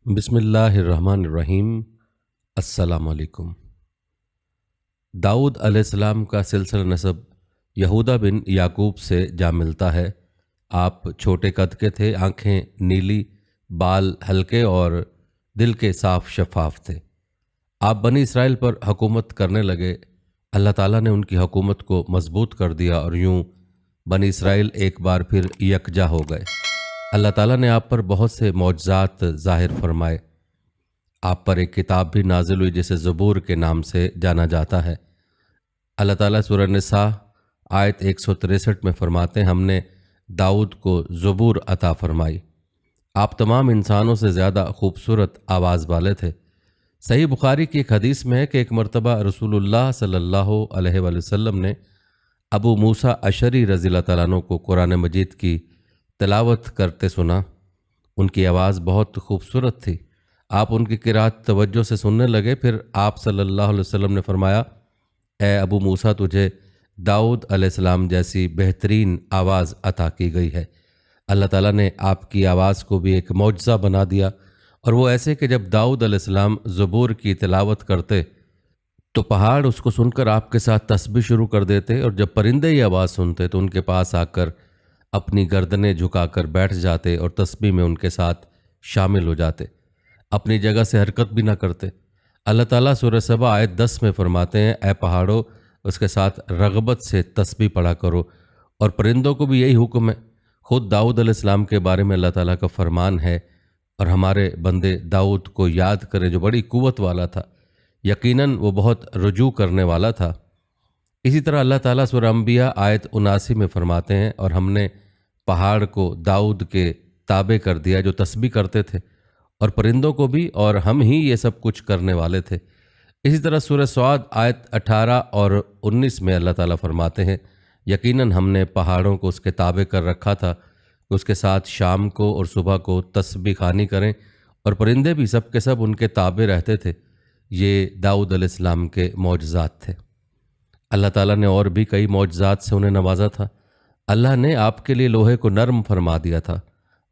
بسم اللہ الرحمن الرحیم۔ السلام علیکم۔ داؤد علیہ السلام کا سلسلہ نسب یہودا بن یعقوب سے جا ملتا ہے۔ آپ چھوٹے قد کے تھے، آنکھیں نیلی، بال ہلکے اور دل کے صاف شفاف تھے۔ آپ بنی اسرائیل پر حکومت کرنے لگے۔ اللہ تعالیٰ نے ان کی حکومت کو مضبوط کر دیا اور یوں بنی اسرائیل ایک بار پھر یکجا ہو گئے۔ اللہ تعالیٰ نے آپ پر بہت سے معجزات ظاہر فرمائے۔ آپ پر ایک کتاب بھی نازل ہوئی جسے زبور کے نام سے جانا جاتا ہے۔ اللہ تعالیٰ سورہ نساء آیت 163 میں فرماتے ہیں، ہم نے داؤد کو زبور عطا فرمائی۔ آپ تمام انسانوں سے زیادہ خوبصورت آواز والے تھے۔ صحیح بخاری کی ایک حدیث میں ہے کہ ایک مرتبہ رسول اللہ صلی اللہ علیہ وآلہ وسلم نے ابو موسیٰ اشعری رضی اللہ تعالیٰ عنہ کو قرآن مجید کی تلاوت کرتے سنا۔ ان کی آواز بہت خوبصورت تھی۔ آپ ان کی قرات توجہ سے سننے لگے۔ پھر آپ صلی اللہ علیہ وسلم نے فرمایا، اے ابو موسیٰ، تجھے داؤد علیہ السلام جیسی بہترین آواز عطا کی گئی ہے۔ اللہ تعالیٰ نے آپ کی آواز کو بھی ایک معجزہ بنا دیا، اور وہ ایسے کہ جب داؤد علیہ السلام زبور کی تلاوت کرتے تو پہاڑ اس کو سن کر آپ کے ساتھ تسبیح شروع کر دیتے، اور جب پرندے یہ آواز سنتے تو ان کے پاس آ کر اپنی گردنیں جھکا کر بیٹھ جاتے اور تسبیح میں ان کے ساتھ شامل ہو جاتے، اپنی جگہ سے حرکت بھی نہ کرتے۔ اللہ تعالیٰ سورہ سبا آیت 10 میں فرماتے ہیں، اے پہاڑوں، اس کے ساتھ رغبت سے تسبیح پڑھا کرو، اور پرندوں کو بھی یہی حکم ہے۔ خود داؤد علیہ السلام کے بارے میں اللہ تعالیٰ کا فرمان ہے، اور ہمارے بندے داؤد کو یاد کریں جو بڑی قوت والا تھا، یقیناً وہ بہت رجوع کرنے والا تھا۔ اسی طرح اللہ تعالیٰ سورہ انبیاء آیت 79 میں فرماتے ہیں، اور ہم نے پہاڑ کو داؤد کے تابع کر دیا جو تسبیح کرتے تھے، اور پرندوں کو بھی، اور ہم ہی یہ سب کچھ کرنے والے تھے۔ اسی طرح سورہ صاد آیت 18 اور 19 میں اللہ تعالیٰ فرماتے ہیں، یقیناً ہم نے پہاڑوں کو اس کے تابع کر رکھا تھا کہ اس کے ساتھ شام کو اور صبح کو تسبیح خوانی کریں، اور پرندے بھی سب کے سب ان کے تابع رہتے تھے۔ یہ داؤد علیہ السلام کے معجزات تھے۔ اللہ تعالیٰ نے اور بھی کئی معجزات سے انہیں نوازا تھا۔ اللہ نے آپ کے لیے لوہے کو نرم فرما دیا تھا۔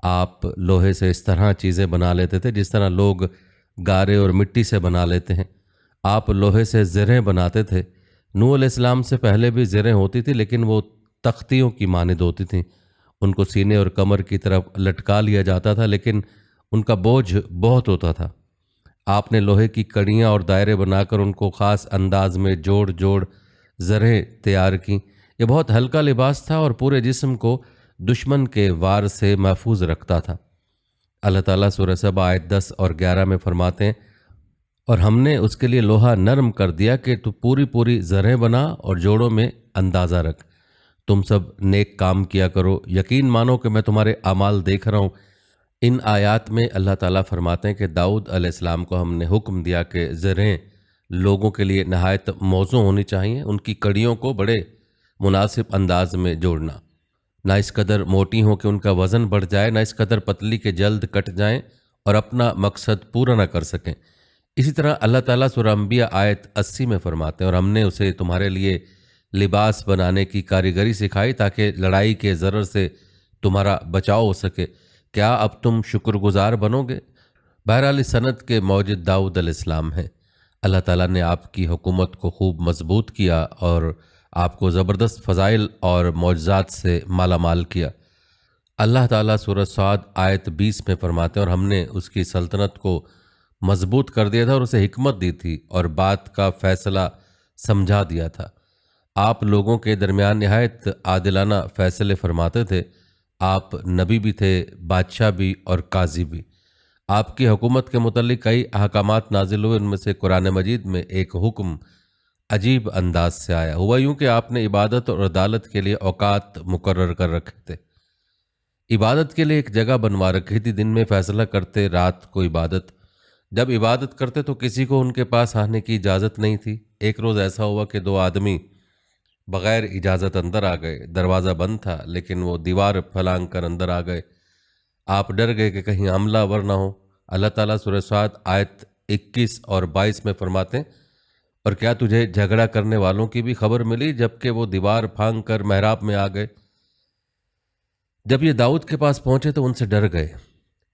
آپ لوہے سے اس طرح چیزیں بنا لیتے تھے جس طرح لوگ گارے اور مٹی سے بنا لیتے ہیں۔ آپ لوہے سے زرہیں بناتے تھے۔ نوح علیہ السلام سے پہلے بھی زرہیں ہوتی تھیں، لیکن وہ تختیوں کی مانند ہوتی تھیں۔ ان کو سینے اور کمر کی طرف لٹکا لیا جاتا تھا، لیکن ان کا بوجھ بہت ہوتا تھا۔ آپ نے لوہے کی کڑیاں اور دائرے بنا کر ان کو خاص انداز میں جوڑ جوڑ زرہیں تیار کیں۔ یہ بہت ہلکا لباس تھا اور پورے جسم کو دشمن کے وار سے محفوظ رکھتا تھا۔ اللہ تعالیٰ سورہ سبا آیت 10 اور 11 میں فرماتے ہیں، اور ہم نے اس کے لیے لوہا نرم کر دیا کہ تو پوری پوری زرہیں بنا اور جوڑوں میں اندازہ رکھ۔ تم سب نیک کام کیا کرو، یقین مانو کہ میں تمہارے اعمال دیکھ رہا ہوں۔ ان آیات میں اللہ تعالیٰ فرماتے ہیں کہ داؤد علیہ السلام کو ہم نے حکم دیا کہ زرہیں لوگوں کے لیے نہایت موزوں ہونی چاہیے، ان کی کڑیوں کو بڑے مناسب انداز میں جوڑنا، نہ اس قدر موٹی ہوں کہ ان کا وزن بڑھ جائے، نہ اس قدر پتلی کہ جلد کٹ جائیں اور اپنا مقصد پورا نہ کر سکیں۔ اسی طرح اللہ تعالیٰ سورہ انبیاء آیت 80 میں فرماتے ہیں، اور ہم نے اسے تمہارے لیے لباس بنانے کی کاریگری سکھائی تاکہ لڑائی کے ضرر سے تمہارا بچاؤ ہو سکے۔ کیا اب تم شکر گزار بنو گے؟ بہرحال اس سند کے موجد داؤد علیہ السلام ہیں۔ اللہ تعالیٰ نے آپ کی حکومت کو خوب مضبوط کیا اور آپ کو زبردست فضائل اور معجزات سے مالا مال کیا۔ اللہ تعالیٰ سورہ صاد آیت 20 میں فرماتے ہیں، اور ہم نے اس کی سلطنت کو مضبوط کر دیا تھا اور اسے حکمت دی تھی اور بات کا فیصلہ سمجھا دیا تھا۔ آپ لوگوں کے درمیان نہایت عادلانہ فیصلے فرماتے تھے۔ آپ نبی بھی تھے، بادشاہ بھی اور قاضی بھی۔ آپ کی حکومت کے متعلق کئی احکامات نازل ہوئے، ان میں سے قرآن مجید میں ایک حکم عجیب انداز سے آیا۔ ہوا یوں کہ آپ نے عبادت اور عدالت کے لیے اوقات مقرر کر رکھے تھے۔ عبادت کے لیے ایک جگہ بنوا رکھی تھی، دن میں فیصلہ کرتے، رات کو عبادت۔ جب عبادت کرتے تو کسی کو ان کے پاس آنے کی اجازت نہیں تھی۔ ایک روز ایسا ہوا کہ دو آدمی بغیر اجازت اندر آ گئے۔ دروازہ بند تھا لیکن وہ دیوار پھلانگ کر اندر آ گئے۔ آپ ڈر گئے کہ کہیں حملہ ور نہ ہو۔ اللہ تعالیٰ سورہ صاد آیت 21 اور 22 میں فرماتے ہیں، اور کیا تجھے جھگڑا کرنے والوں کی بھی خبر ملی جبکہ وہ دیوار پھانگ کر محراب میں آ گئے؟ جب یہ داؤد کے پاس پہنچے تو ان سے ڈر گئے۔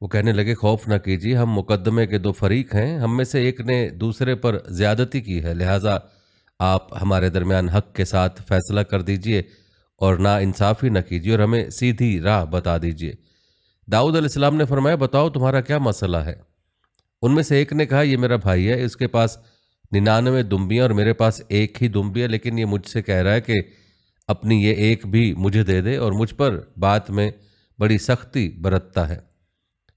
وہ کہنے لگے خوف نہ کیجیے، ہم مقدمے کے دو فریق ہیں، ہم میں سے ایک نے دوسرے پر زیادتی کی ہے، لہٰذا آپ ہمارے درمیان حق کے ساتھ فیصلہ کر دیجئے اور نا انصافی نہ کیجیے اور ہمیں سیدھی راہ بتا دیجیے۔ داؤد علیہ السلام نے فرمایا بتاؤ تمہارا کیا مسئلہ ہے؟ ان میں سے ایک نے کہا یہ میرا بھائی ہے، اس کے پاس 99 دمبیاں اور میرے پاس ایک ہی دمبی ہے، لیکن یہ مجھ سے کہہ رہا ہے کہ اپنی یہ ایک بھی مجھے دے دے اور مجھ پر بات میں بڑی سختی برتتا ہے۔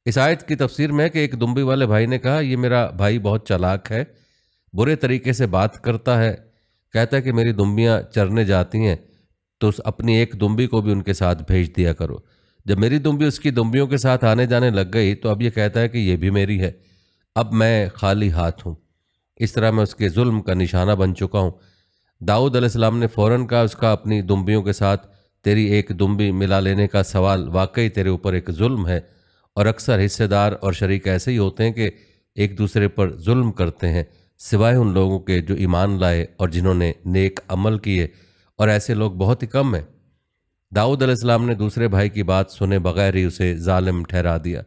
اس آیت کی تفسیر میں ہے کہ ایک دمبی والے بھائی نے کہا یہ میرا بھائی بہت چالاک ہے، برے طریقے سے بات کرتا ہے، کہتا ہے کہ میری دمبیاں چرنے جاتی ہیں تو اپنی ایک دمبی کو بھی ان کے ساتھ بھیج دیا کرو۔ جب میری دمبی اس کی دمبیوں کے ساتھ آنے جانے لگ گئی تو اب یہ کہتا ہے کہ یہ بھی میری ہے، اب میں خالی ہاتھ ہوں۔ اس طرح میں اس کے ظلم کا نشانہ بن چکا ہوں۔ داؤد علیہ السلام نے فوراً کہا اس کا اپنی دمبیوں کے ساتھ تیری ایک دمبی ملا لینے کا سوال واقعی تیرے اوپر ایک ظلم ہے، اور اکثر حصے دار اور شریک ایسے ہی ہوتے ہیں کہ ایک دوسرے پر ظلم کرتے ہیں سوائے ان لوگوں کے جو ایمان لائے اور جنہوں نے نیک عمل کیے، اور ایسے لوگ بہت ہی کم ہیں۔ داؤد علیہ السلام نے دوسرے بھائی کی بات سنے بغیر ہی اسے ظالم ٹھہرا دیا۔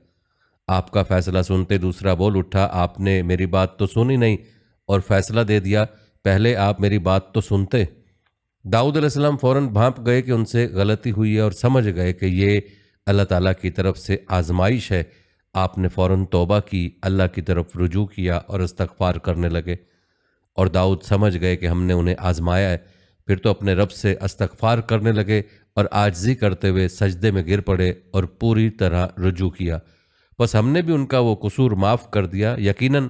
آپ کا فیصلہ سنتے دوسرا بول اٹھا آپ نے میری بات تو سنی نہیں اور فیصلہ دے دیا، پہلے آپ میری بات تو سنتے۔ داؤد علیہ السلام فوراً بھانپ گئے کہ ان سے غلطی ہوئی ہے اور سمجھ گئے کہ یہ اللہ تعالیٰ کی طرف سے آزمائش ہے۔ آپ نے فوراً توبہ کی، اللہ کی طرف رجوع کیا اور استغفار کرنے لگے، اور داؤد سمجھ گئے کہ ہم نے انہیں آزمایا ہے۔ پھر تو اپنے رب سے استغفار کرنے لگے اور عاجزی کرتے ہوئے سجدے میں گر پڑے اور پوری طرح رجوع کیا۔ بس ہم نے بھی ان کا وہ قصور معاف کر دیا، یقیناً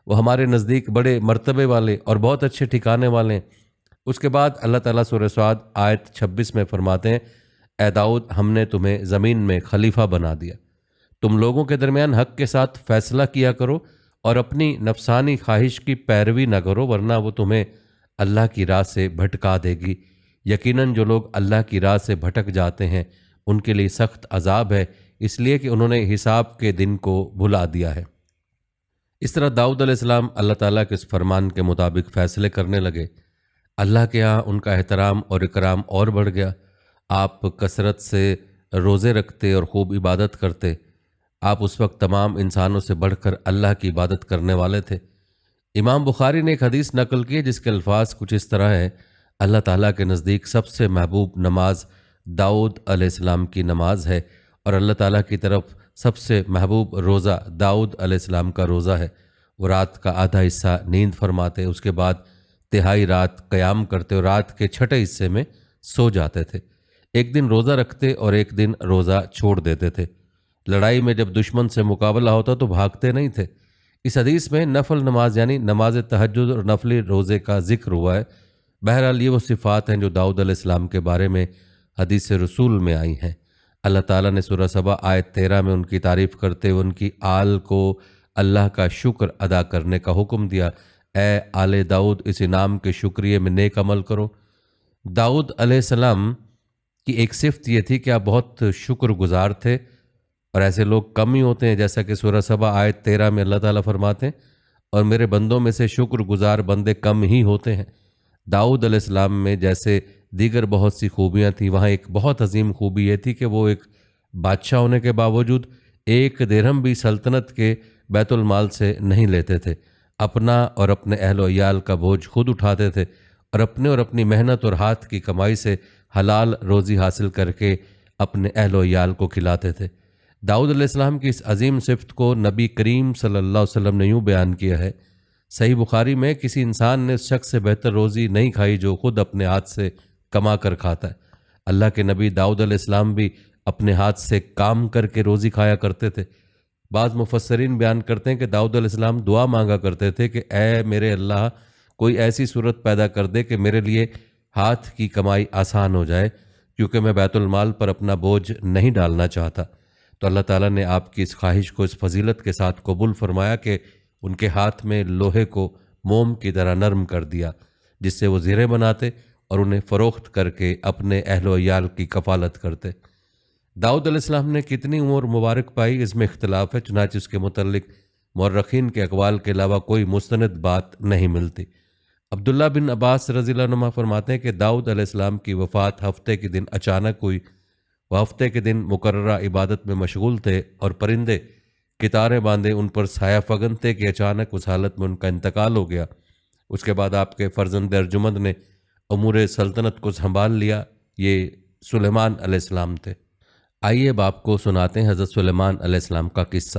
وہ ہمارے نزدیک بڑے مرتبے والے اور بہت اچھے ٹھکانے والے ہیں۔ اس کے بعد اللہ تعالیٰ سورہ صاد آیت 26 میں فرماتے ہیں اے داؤد ہم نے تمہیں زمین میں خلیفہ بنا دیا، تم لوگوں کے درمیان حق کے ساتھ فیصلہ کیا کرو اور اپنی نفسانی خواہش کی پیروی نہ کرو، ورنہ وہ تمہیں اللہ کی راہ سے بھٹکا دے گی۔ یقیناً جو لوگ اللہ کی راہ سے بھٹک جاتے ہیں ان کے لیے سخت عذاب ہے، اس لیے کہ انہوں نے حساب کے دن کو بھلا دیا ہے۔ اس طرح داؤد علیہ السلام اللہ تعالیٰ کے اس فرمان کے مطابق فیصلے کرنے لگے۔ اللہ کے ہاں ان کا احترام اور اکرام اور بڑھ گیا۔ آپ کثرت سے روزے رکھتے اور خوب عبادت کرتے۔ آپ اس وقت تمام انسانوں سے بڑھ کر اللہ کی عبادت کرنے والے تھے۔ امام بخاری نے ایک حدیث نقل کی جس کے الفاظ کچھ اس طرح ہے اللہ تعالیٰ کے نزدیک سب سے محبوب نماز داؤد علیہ السلام کی نماز ہے، اور اللہ تعالیٰ کی طرف سب سے محبوب روزہ داؤد علیہ السلام کا روزہ ہے۔ وہ رات کا آدھا حصہ نیند فرماتے، اس کے بعد تہائی رات قیام کرتے اور رات کے چھٹے حصے میں سو جاتے تھے۔ ایک دن روزہ رکھتے اور ایک دن روزہ چھوڑ دیتے تھے۔ لڑائی میں جب دشمن سے مقابلہ ہوتا تو بھاگتے نہیں تھے۔ اس حدیث میں نفل نماز یعنی نماز تہجد اور نفلی روزے کا ذکر ہوا ہے۔ بہرحال یہ وہ صفات ہیں جو داؤد علیہ السلام کے بارے میں حدیث رسول میں آئی ہیں۔ اللہ تعالیٰ نے سورہ سبا آیت 13 میں ان کی تعریف کرتے ہوئے ان کی آل کو اللہ کا شکر ادا کرنے کا حکم دیا۔ اے آل داؤد اس انعام کے شکریے میں نیک عمل کرو۔ داؤد علیہ السلام کی ایک صفت یہ تھی کہ آپ بہت شکر گزار تھے، اور ایسے لوگ کم ہی ہوتے ہیں، جیسا کہ سورہ سبا آیت 13 میں اللہ تعالیٰ فرماتے ہیں اور میرے بندوں میں سے شکر گزار بندے کم ہی ہوتے ہیں۔ داؤد علیہ السلام میں جیسے دیگر بہت سی خوبیاں تھیں، وہاں ایک بہت عظیم خوبی یہ تھی کہ وہ ایک بادشاہ ہونے کے باوجود ایک درہم بھی سلطنت کے بیت المال سے نہیں لیتے تھے۔ اپنا اور اپنے اہل و عیال کا بوجھ خود اٹھاتے تھے اور اپنی محنت اور ہاتھ کی کمائی سے حلال روزی حاصل کر کے اپنے اہل و عیال کو کھلاتے تھے۔ داؤد علیہ السلام کی اس عظیم صفت کو نبی کریم صلی اللہ علیہ وسلم نے یوں بیان کیا ہے، صحیح بخاری میں کسی انسان نے اس شخص سے بہتر روزی نہیں کھائی جو خود اپنے ہاتھ سے کما کر کھاتا ہے۔ اللہ کے نبی داؤد علیہ السلام بھی اپنے ہاتھ سے کام کر کے روزی کھایا کرتے تھے۔ بعض مفسرین بیان کرتے ہیں کہ داؤد علیہ السلام دعا مانگا کرتے تھے کہ اے میرے اللہ کوئی ایسی صورت پیدا کر دے کہ میرے لیے ہاتھ کی کمائی آسان ہو جائے، کیونکہ میں بیت المال پر اپنا بوجھ نہیں ڈالنا چاہتا۔ تو اللہ تعالیٰ نے آپ کی اس خواہش کو اس فضیلت کے ساتھ قبول فرمایا کہ ان کے ہاتھ میں لوہے کو موم کی طرح نرم کر دیا، جس سے وہ زیریں بناتے اور انہیں فروخت کر کے اپنے اہل و عیال کی کفالت کرتے۔ داؤد علیہ السلام نے کتنی عمر مبارک پائی اس میں اختلاف ہے، چنانچہ اس کے متعلق مورخین کے اقوال کے علاوہ کوئی مستند بات نہیں ملتی۔ عبداللہ بن عباس رضی اللہ عنہ فرماتے ہیں کہ داؤد علیہ السلام کی وفات ہفتے کے دن اچانک ہوئی۔ وہ ہفتے کے دن مقررہ عبادت میں مشغول تھے اور پرندے کتاریں باندھے ان پر سایہ فگن تھے کہ اچانک اس حالت میں ان کا انتقال ہو گیا۔ اس کے بعد آپ کے فرزند ارجمند نے امور سلطنت کو سنبھال لیا۔ یہ سلیمان علیہ السلام تھے۔ آئیے اب آپ کو سناتے ہیں حضرت سلیمان علیہ السلام کا قصہ۔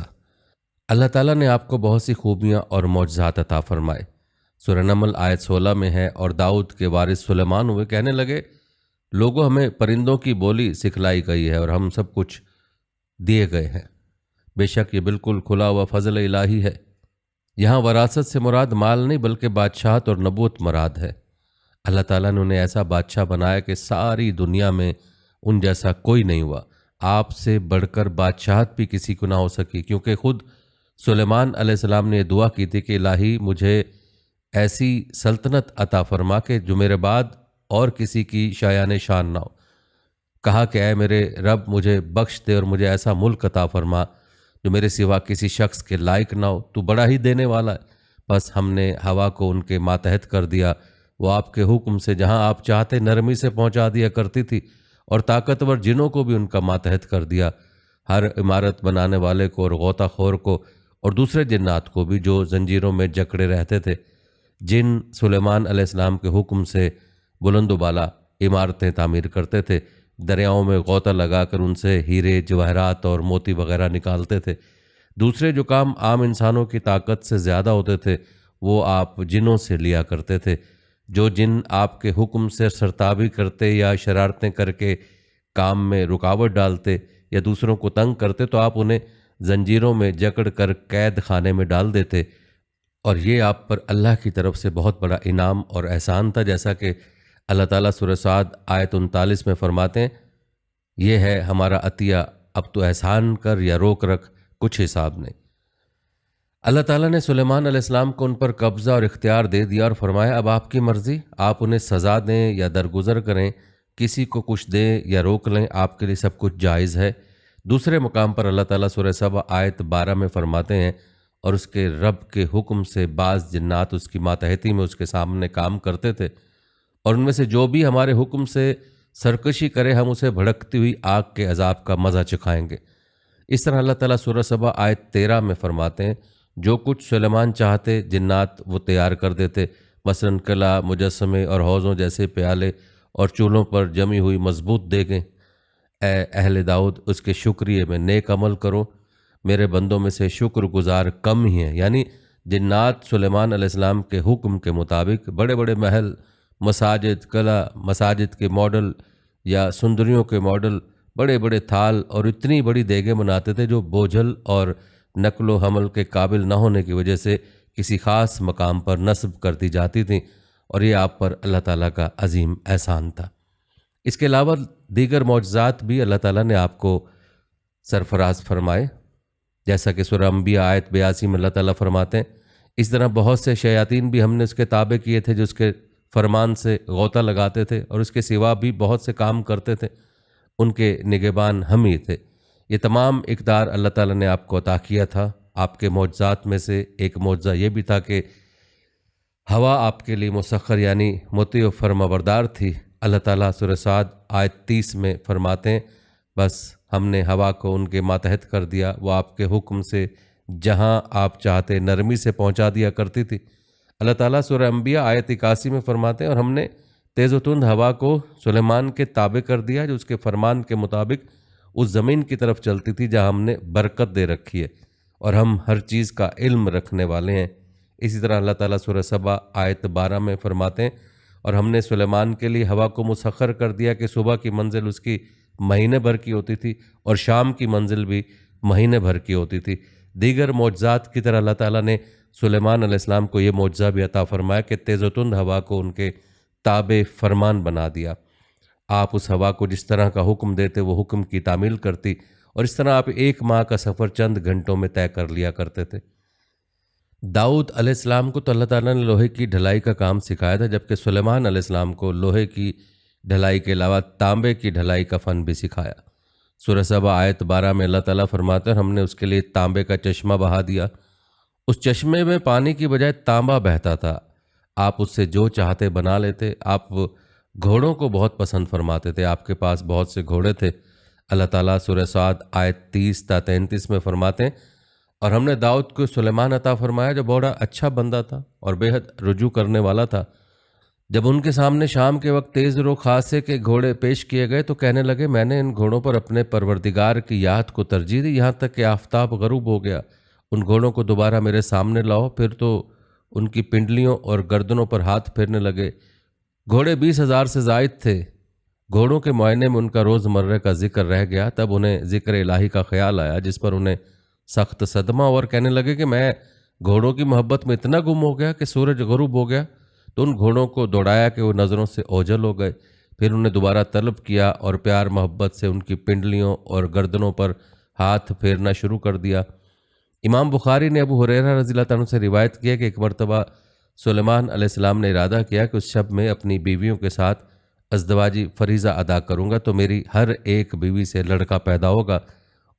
اللہ تعالیٰ نے آپ کو بہت سی خوبیاں اور معجزات عطا فرمائے۔ سورہ نمل آیت 16 میں ہے، اور داؤد کے وارث سلیمان ہوئے، کہنے لگے لوگوں ہمیں پرندوں کی بولی سکھلائی گئی ہے اور ہم سب کچھ دیے گئے ہیں۔ بے شک یہ بالکل کھلا ہوا فضل الہی ہے۔ یہاں وراثت سے مراد مال نہیں بلکہ بادشاہت اور نبوت مراد ہے۔ اللہ تعالیٰ نے انہیں ایسا بادشاہ بنایا کہ ساری دنیا میں ان جیسا کوئی نہیں ہوا۔ آپ سے بڑھ کر بادشاہت بھی کسی کو نہ ہو سکی، کیونکہ خود سلیمان علیہ السلام نے یہ دعا کی تھی کہ الہی مجھے ایسی سلطنت عطا فرما کہ جو میرے بعد اور کسی کی شایان شان نہ ہو۔ کہا کہ اے میرے رب مجھے بخش دے اور مجھے ایسا ملک عطا فرما جو میرے سوا کسی شخص کے لائق نہ ہو، تو بڑا ہی دینے والا ہے۔ بس ہم نے ہوا کو ان کے ماتحت کر دیا، وہ آپ کے حکم سے جہاں آپ چاہتے نرمی سے پہنچا دیا کرتی تھی، اور طاقتور جنوں کو بھی ان کا ماتحت کر دیا، ہر عمارت بنانے والے کو اور غوطہ خور کو اور دوسرے جنات کو بھی جو زنجیروں میں جکڑے رہتے تھے۔ جن سلیمان علیہ السلام کے حکم سے بلند و بالا عمارتیں تعمیر کرتے تھے، دریاؤں میں غوطہ لگا کر ان سے ہیرے جواہرات اور موتی وغیرہ نکالتے تھے۔ دوسرے جو کام عام انسانوں کی طاقت سے زیادہ ہوتے تھے وہ آپ جنوں سے لیا کرتے تھے۔ جو جن آپ کے حکم سے سرتابی کرتے یا شرارتیں کر کے کام میں رکاوٹ ڈالتے یا دوسروں کو تنگ کرتے تو آپ انہیں زنجیروں میں جکڑ کر قید خانے میں ڈال دیتے، اور یہ آپ پر اللہ کی طرف سے بہت بڑا انعام اور احسان تھا، جیسا کہ اللہ تعالیٰ سورہ صاد آیت 39 میں فرماتے ہیں، یہ ہے ہمارا عطیہ، اب تو احسان کر یا روک رکھ، کچھ حساب نہیں۔ اللہ تعالیٰ نے سلیمان علیہ السلام کو ان پر قبضہ اور اختیار دے دیا اور فرمایا اب آپ کی مرضی، آپ انہیں سزا دیں یا درگزر کریں، کسی کو کچھ دیں یا روک لیں، آپ کے لیے سب کچھ جائز ہے۔ دوسرے مقام پر اللہ تعالیٰ سورہ سبا آیت 12 میں فرماتے ہیں، اور اس کے رب کے حکم سے بعض جنات اس کی ماتحتی میں اس کے سامنے کام کرتے تھے، اور ان میں سے جو بھی ہمارے حکم سے سرکشی کرے ہم اسے بھڑکتی ہوئی آگ کے عذاب کا مزہ چکھائیں گے۔ اس طرح اللہ تعالیٰ سورہ سبا آیت 13 میں فرماتے ہیں، جو کچھ سلیمان چاہتے جنات وہ تیار کر دیتے، مثلاً قلعہ، مجسمے اور حوضوں جیسے پیالے اور چولہوں پر جمی ہوئی مضبوط دیگیں۔ اے اہل داؤد اس کے شکریہ میں نیک عمل کرو، میرے بندوں میں سے شکر گزار کم ہی ہیں۔ یعنی جنات سلیمان علیہ السلام کے حکم کے مطابق بڑے بڑے محل، مساجد، قلعہ، مساجد کے ماڈل یا سندریوں کے ماڈل، بڑے بڑے تھال اور اتنی بڑی دیگیں بناتے تھے جو بوجھل اور نقل و حمل کے قابل نہ ہونے کی وجہ سے کسی خاص مقام پر نصب کر دی جاتی تھیں، اور یہ آپ پر اللہ تعالیٰ کا عظیم احسان تھا۔ اس کے علاوہ دیگر معجزات بھی اللہ تعالیٰ نے آپ کو سرفراز فرمائے، جیسا کہ سورہ انبیاء آیت 82 میں اللہ تعالیٰ فرماتے ہیں، اس طرح بہت سے شیاطین بھی ہم نے اس کے تابع کیے تھے جو اس کے فرمان سے غوطہ لگاتے تھے اور اس کے سوا بھی بہت سے کام کرتے تھے، ان کے نگہبان ہم ہی تھے۔ یہ تمام اقدار اللہ تعالیٰ نے آپ کو عطا کیا تھا۔ آپ کے معجزات میں سے ایک معجزہ یہ بھی تھا کہ ہوا آپ کے لیے مسخر یعنی مطیع و فرما بردار تھی۔ اللہ تعالیٰ سورہ صاد آیت 30 میں فرماتے ہیں، بس ہم نے ہوا کو ان کے ماتحت کر دیا، وہ آپ کے حکم سے جہاں آپ چاہتے نرمی سے پہنچا دیا کرتی تھی۔ اللہ تعالیٰ سورہ انبیاء آیت 81 میں فرماتے ہیں، اور ہم نے تیز و تند ہوا کو سلیمان کے تابع کر دیا جو اس کے فرمان کے مطابق اس زمین کی طرف چلتی تھی جہاں ہم نے برکت دے رکھی ہے، اور ہم ہر چیز کا علم رکھنے والے ہیں۔ اسی طرح اللہ تعالیٰ سورہ سبا آیت 12 میں فرماتے ہیں، اور ہم نے سلیمان کے لیے ہوا کو مسخر کر دیا کہ صبح کی منزل اس کی مہینے بھر کی ہوتی تھی اور شام کی منزل بھی مہینے بھر کی ہوتی تھی۔ دیگر معجزات کی طرح اللہ تعالیٰ نے سلیمان علیہ السلام کو یہ معجزہ بھی عطا فرمایا کہ تیز و تند ہوا کو ان کے تابع فرمان بنا دیا۔ آپ اس ہوا کو جس طرح کا حکم دیتے وہ حکم کی تعمیل کرتی، اور اس طرح آپ 1 ماہ کا سفر چند گھنٹوں میں طے کر لیا کرتے تھے۔ داؤد علیہ السلام کو تو اللہ تعالیٰ نے لوہے کی ڈھلائی کا کام سکھایا تھا، جبکہ سلیمان علیہ السلام کو لوہے کی ڈھلائی کے علاوہ تانبے کی ڈھلائی کا فن بھی سکھایا۔ سورہ سبا آیت 12 میں اللہ تعالیٰ فرماتے ہیں، ہم نے اس کے لیے تانبے کا چشمہ بہا دیا، اس چشمے میں پانی کی بجائے تانبا بہتا تھا، آپ اس سے جو چاہتے بنا لیتے۔ آپ گھوڑوں کو بہت پسند فرماتے تھے، آپ کے پاس بہت سے گھوڑے تھے۔ اللہ تعالیٰ سورہ صاد آیت 30 تا 33 میں فرماتے ہیں، اور ہم نے داؤد کو سلیمان عطا فرمایا جو بڑا اچھا بندہ تھا اور بے حد رجوع کرنے والا تھا۔ جب ان کے سامنے شام کے وقت تیز رو خاصے کے گھوڑے پیش کیے گئے تو کہنے لگے میں نے ان گھوڑوں پر اپنے پروردگار کی یاد کو ترجیح دی یہاں تک کہ آفتاب غروب ہو گیا۔ ان گھوڑوں کو دوبارہ میرے سامنے لاؤ۔ پھر تو ان کی پنڈلیوں اور گردنوں پر ہاتھ پھیرنے لگے۔ گھوڑے 20,000 سے زائد تھے۔ گھوڑوں کے معائنے میں ان کا روز مرہ کا ذکر رہ گیا۔ تب انہیں ذکر الہی کا خیال آیا جس پر انہیں سخت صدمہ اور کہنے لگے کہ میں گھوڑوں کی محبت میں اتنا گم ہو گیا کہ سورج غروب ہو گیا۔ تو ان گھوڑوں کو دوڑایا کہ وہ نظروں سے اوجھل ہو گئے۔ پھر انہیں دوبارہ طلب کیا اور پیار محبت سے ان کی پنڈلیوں اور گردنوں پر ہاتھ پھیرنا شروع کر دیا۔ امام بخاری نے ابو ہریرہ رضی اللہ عنہ سے روایت کیا کہ ایک مرتبہ سلیمان علیہ السلام نے ارادہ کیا کہ اس شب میں اپنی بیویوں کے ساتھ ازدواجی فریضہ ادا کروں گا تو میری ہر ایک بیوی سے لڑکا پیدا ہوگا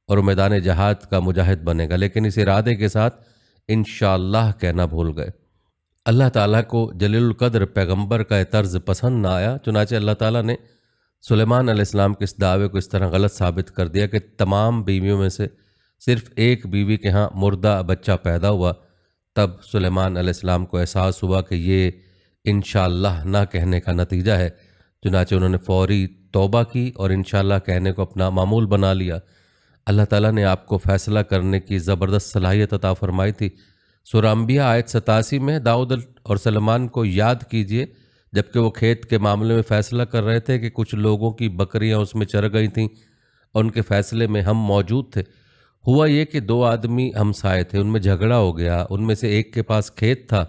اور وہ میدان جہاد کا مجاہد بنے گا، لیکن اس ارادے کے ساتھ انشاءاللہ کہنا بھول گئے۔ اللہ تعالیٰ کو جلیل القدر پیغمبر کا یہ طرز پسند نہ آیا، چنانچہ اللہ تعالیٰ نے سلیمان علیہ السلام کے اس دعوے کو اس طرح غلط ثابت کر دیا کہ تمام بیویوں میں سے صرف ایک بیوی کے ہاں مردہ بچہ پیدا ہوا۔ تب سلیمان علیہ السلام کو احساس ہوا کہ یہ انشاءاللہ نہ کہنے کا نتیجہ ہے، چنانچہ انہوں نے فوری توبہ کی اور انشاءاللہ کہنے کو اپنا معمول بنا لیا۔ اللہ تعالیٰ نے آپ کو فیصلہ کرنے کی زبردست صلاحیت عطا فرمائی تھی۔ سورہ انبیاء آیت 87 میں داؤد اور سلیمان کو یاد کیجئے جبکہ وہ کھیت کے معاملے میں فیصلہ کر رہے تھے کہ کچھ لوگوں کی بکریاں اس میں چر گئی تھیں اور ان کے فیصلے میں ہم موجود تھے۔ ہوا یہ کہ دو آدمی ہمسائے تھے، ان میں جھگڑا ہو گیا۔ ان میں سے ایک کے پاس کھیت تھا،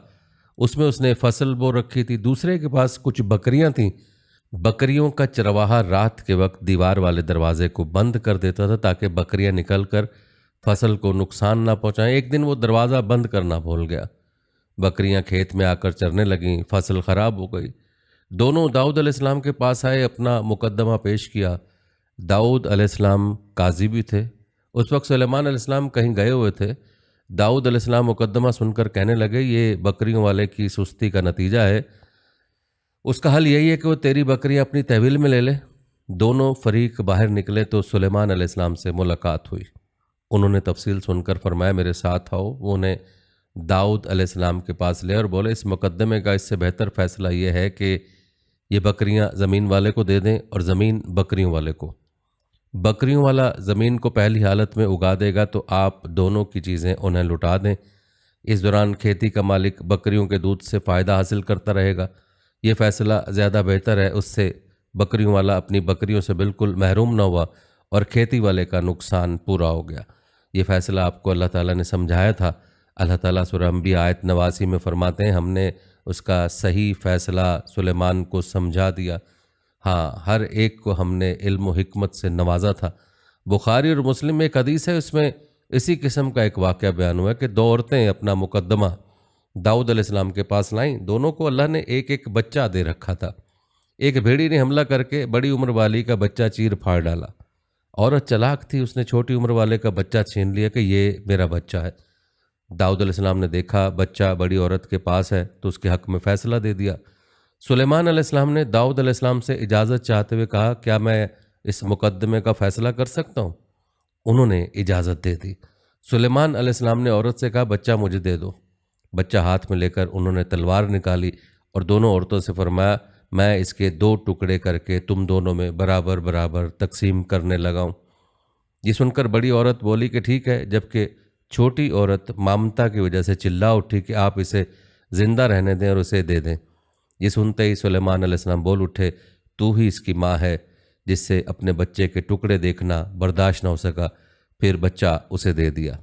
اس میں اس نے فصل بو رکھی تھی، دوسرے کے پاس کچھ بکریاں تھیں۔ بکریوں کا چرواہا رات کے وقت دیوار والے دروازے کو بند کر دیتا تھا تاکہ بکریاں نکل کر فصل کو نقصان نہ پہنچائیں۔ ایک دن وہ دروازہ بند کرنا بھول گیا، بکریاں کھیت میں آ کر چرنے لگیں، فصل خراب ہو گئی۔ دونوں داؤد علیہ السلام کے پاس آئے، اپنا مقدمہ پیش کیا۔ داؤد علیہ السلام قاضی بھی تھے۔ اس وقت سلیمان علیہ السلام کہیں گئے ہوئے تھے۔ داؤد علیہ السلام مقدمہ سن کر کہنے لگے یہ بکریوں والے کی سستی کا نتیجہ ہے، اس کا حل یہی ہے کہ وہ تیری بکریاں اپنی تحویل میں لے لے۔ دونوں فریق باہر نکلے تو سلیمان علیہ السلام سے ملاقات ہوئی۔ انہوں نے تفصیل سن کر فرمایا میرے ساتھ آؤ۔ وہ انہیں داؤد علیہ السلام کے پاس لے اور بولے اس مقدمے کا اس سے بہتر فیصلہ یہ ہے کہ یہ بکریاں زمین والے کو دے دیں اور زمین بکریوں والے کو۔ بکریوں والا زمین کو پہلی حالت میں اگا دے گا تو آپ دونوں کی چیزیں انہیں لٹا دیں۔ اس دوران کھیتی کا مالک بکریوں کے دودھ سے فائدہ حاصل کرتا رہے گا۔ یہ فیصلہ زیادہ بہتر ہے، اس سے بکریوں والا اپنی بکریوں سے بالکل محروم نہ ہوا اور کھیتی والے کا نقصان پورا ہو گیا۔ یہ فیصلہ آپ کو اللہ تعالیٰ نے سمجھایا تھا۔ اللہ تعالیٰ سورہ انبیاء آیت 89 میں فرماتے ہیں ہم نے اس کا صحیح فیصلہ سلیمان کو سمجھا دیا، ہاں ہر ایک کو ہم نے علم و حکمت سے نوازا تھا۔ بخاری اور مسلم میں ایک حدیث ہے، اس میں اسی قسم کا ایک واقعہ بیان ہوا ہے کہ دو عورتیں اپنا مقدمہ داؤد علیہ السلام کے پاس لائیں۔ دونوں کو اللہ نے ایک ایک بچہ دے رکھا تھا۔ ایک بھیڑی نے حملہ کر کے بڑی عمر والی کا بچہ چیر پھاڑ ڈالا۔ عورت چلاک تھی، اس نے چھوٹی عمر والے کا بچہ چھین لیا کہ یہ میرا بچہ ہے۔ داؤد علیہ السلام نے دیکھا بچہ بڑی عورت کے پاس ہے تو اس کے حق میں فیصلہ دے دیا۔ سلیمان علیہ السلام نے داؤد علیہ السلام سے اجازت چاہتے ہوئے کہا کیا میں اس مقدمے کا فیصلہ کر سکتا ہوں؟ انہوں نے اجازت دے دی۔ سلیمان علیہ السلام نے عورت سے کہا بچہ مجھے دے دو۔ بچہ ہاتھ میں لے کر انہوں نے تلوار نکالی اور دونوں عورتوں سے فرمایا میں اس کے 2 ٹکڑے کر کے تم دونوں میں برابر برابر تقسیم کرنے لگا ہوں۔ یہ سن کر بڑی عورت بولی کہ ٹھیک ہے، جبکہ چھوٹی عورت مامتا کی وجہ سے چلا اٹھی کہ آپ اسے زندہ رہنے دیں اور اسے دے دیں۔ یہ سنتے ہی سلیمان علیہ السلام بول اٹھے تو ہی اس کی ماں ہے، جس سے اپنے بچے کے ٹکڑے دیکھنا برداشت نہ ہو سکا، پھر بچہ اسے دے دیا۔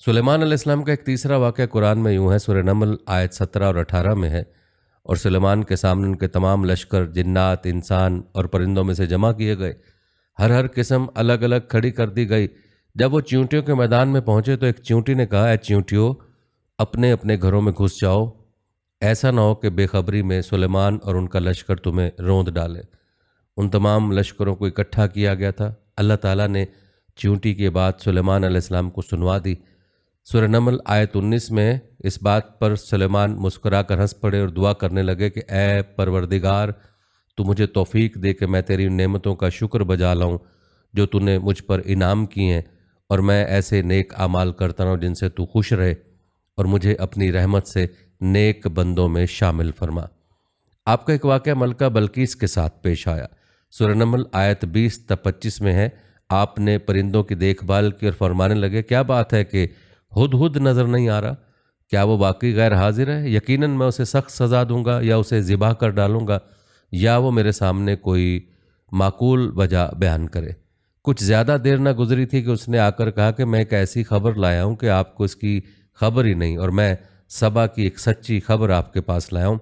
سلیمان علیہ السلام کا ایک تیسرا واقعہ قرآن میں یوں ہے، سورہ نمل آیت 17 اور 18 میں ہے، اور سلیمان کے سامنے ان کے تمام لشکر جنات، انسان اور پرندوں میں سے جمع کیے گئے، ہر قسم الگ الگ کھڑی کر دی گئی۔ جب وہ چیونٹیوں کے میدان میں پہنچے تو ایک چیونٹی نے کہا اے چیونٹیوں اپنے اپنے گھروں میں گھس جاؤ، ایسا نہ ہو کہ بے خبری میں سلیمان اور ان کا لشکر تمہیں روند ڈالے۔ ان تمام لشکروں کو اکٹھا کیا گیا تھا۔ اللہ تعالیٰ نے چیونٹی کی بات سلیمان علیہ السلام کو سنوا دی۔ سورہ نمل آیت 19 میں اس بات پر سلیمان مسکرا کر ہنس پڑے اور دعا کرنے لگے کہ اے پروردگار تو مجھے توفیق دے کہ میں تیری نعمتوں کا شکر بجا لاؤں جو تو نے مجھ پر انعام کی ہیں، اور میں ایسے نیک اعمال کرتا رہوں جن سے تو خوش رہے، اور مجھے اپنی رحمت سے نیک بندوں میں شامل فرما۔ آپ کا ایک واقعہ ملکہ بلقیس کے ساتھ پیش آیا۔ سورہ نمل آیت 20 تا 25 میں ہے، آپ نے پرندوں کی دیکھ بھال کی اور فرمانے لگے، کیا بات ہے کہ ہدہد نظر نہیں آ رہا؟ کیا وہ واقعی غیر حاضر ہے؟ یقیناً میں اسے سخت سزا دوں گا، یا اسے ذبح کر ڈالوں گا، یا وہ میرے سامنے کوئی معقول وجہ بیان کرے۔ کچھ زیادہ دیر نہ گزری تھی کہ اس نے آ کر کہا کہ میں ایک ایسی خبر لایا ہوں کہ آپ کو اس کی خبر ہی نہیں، اور میں سبا کی ایک سچی خبر آپ کے پاس لایا ہوں۔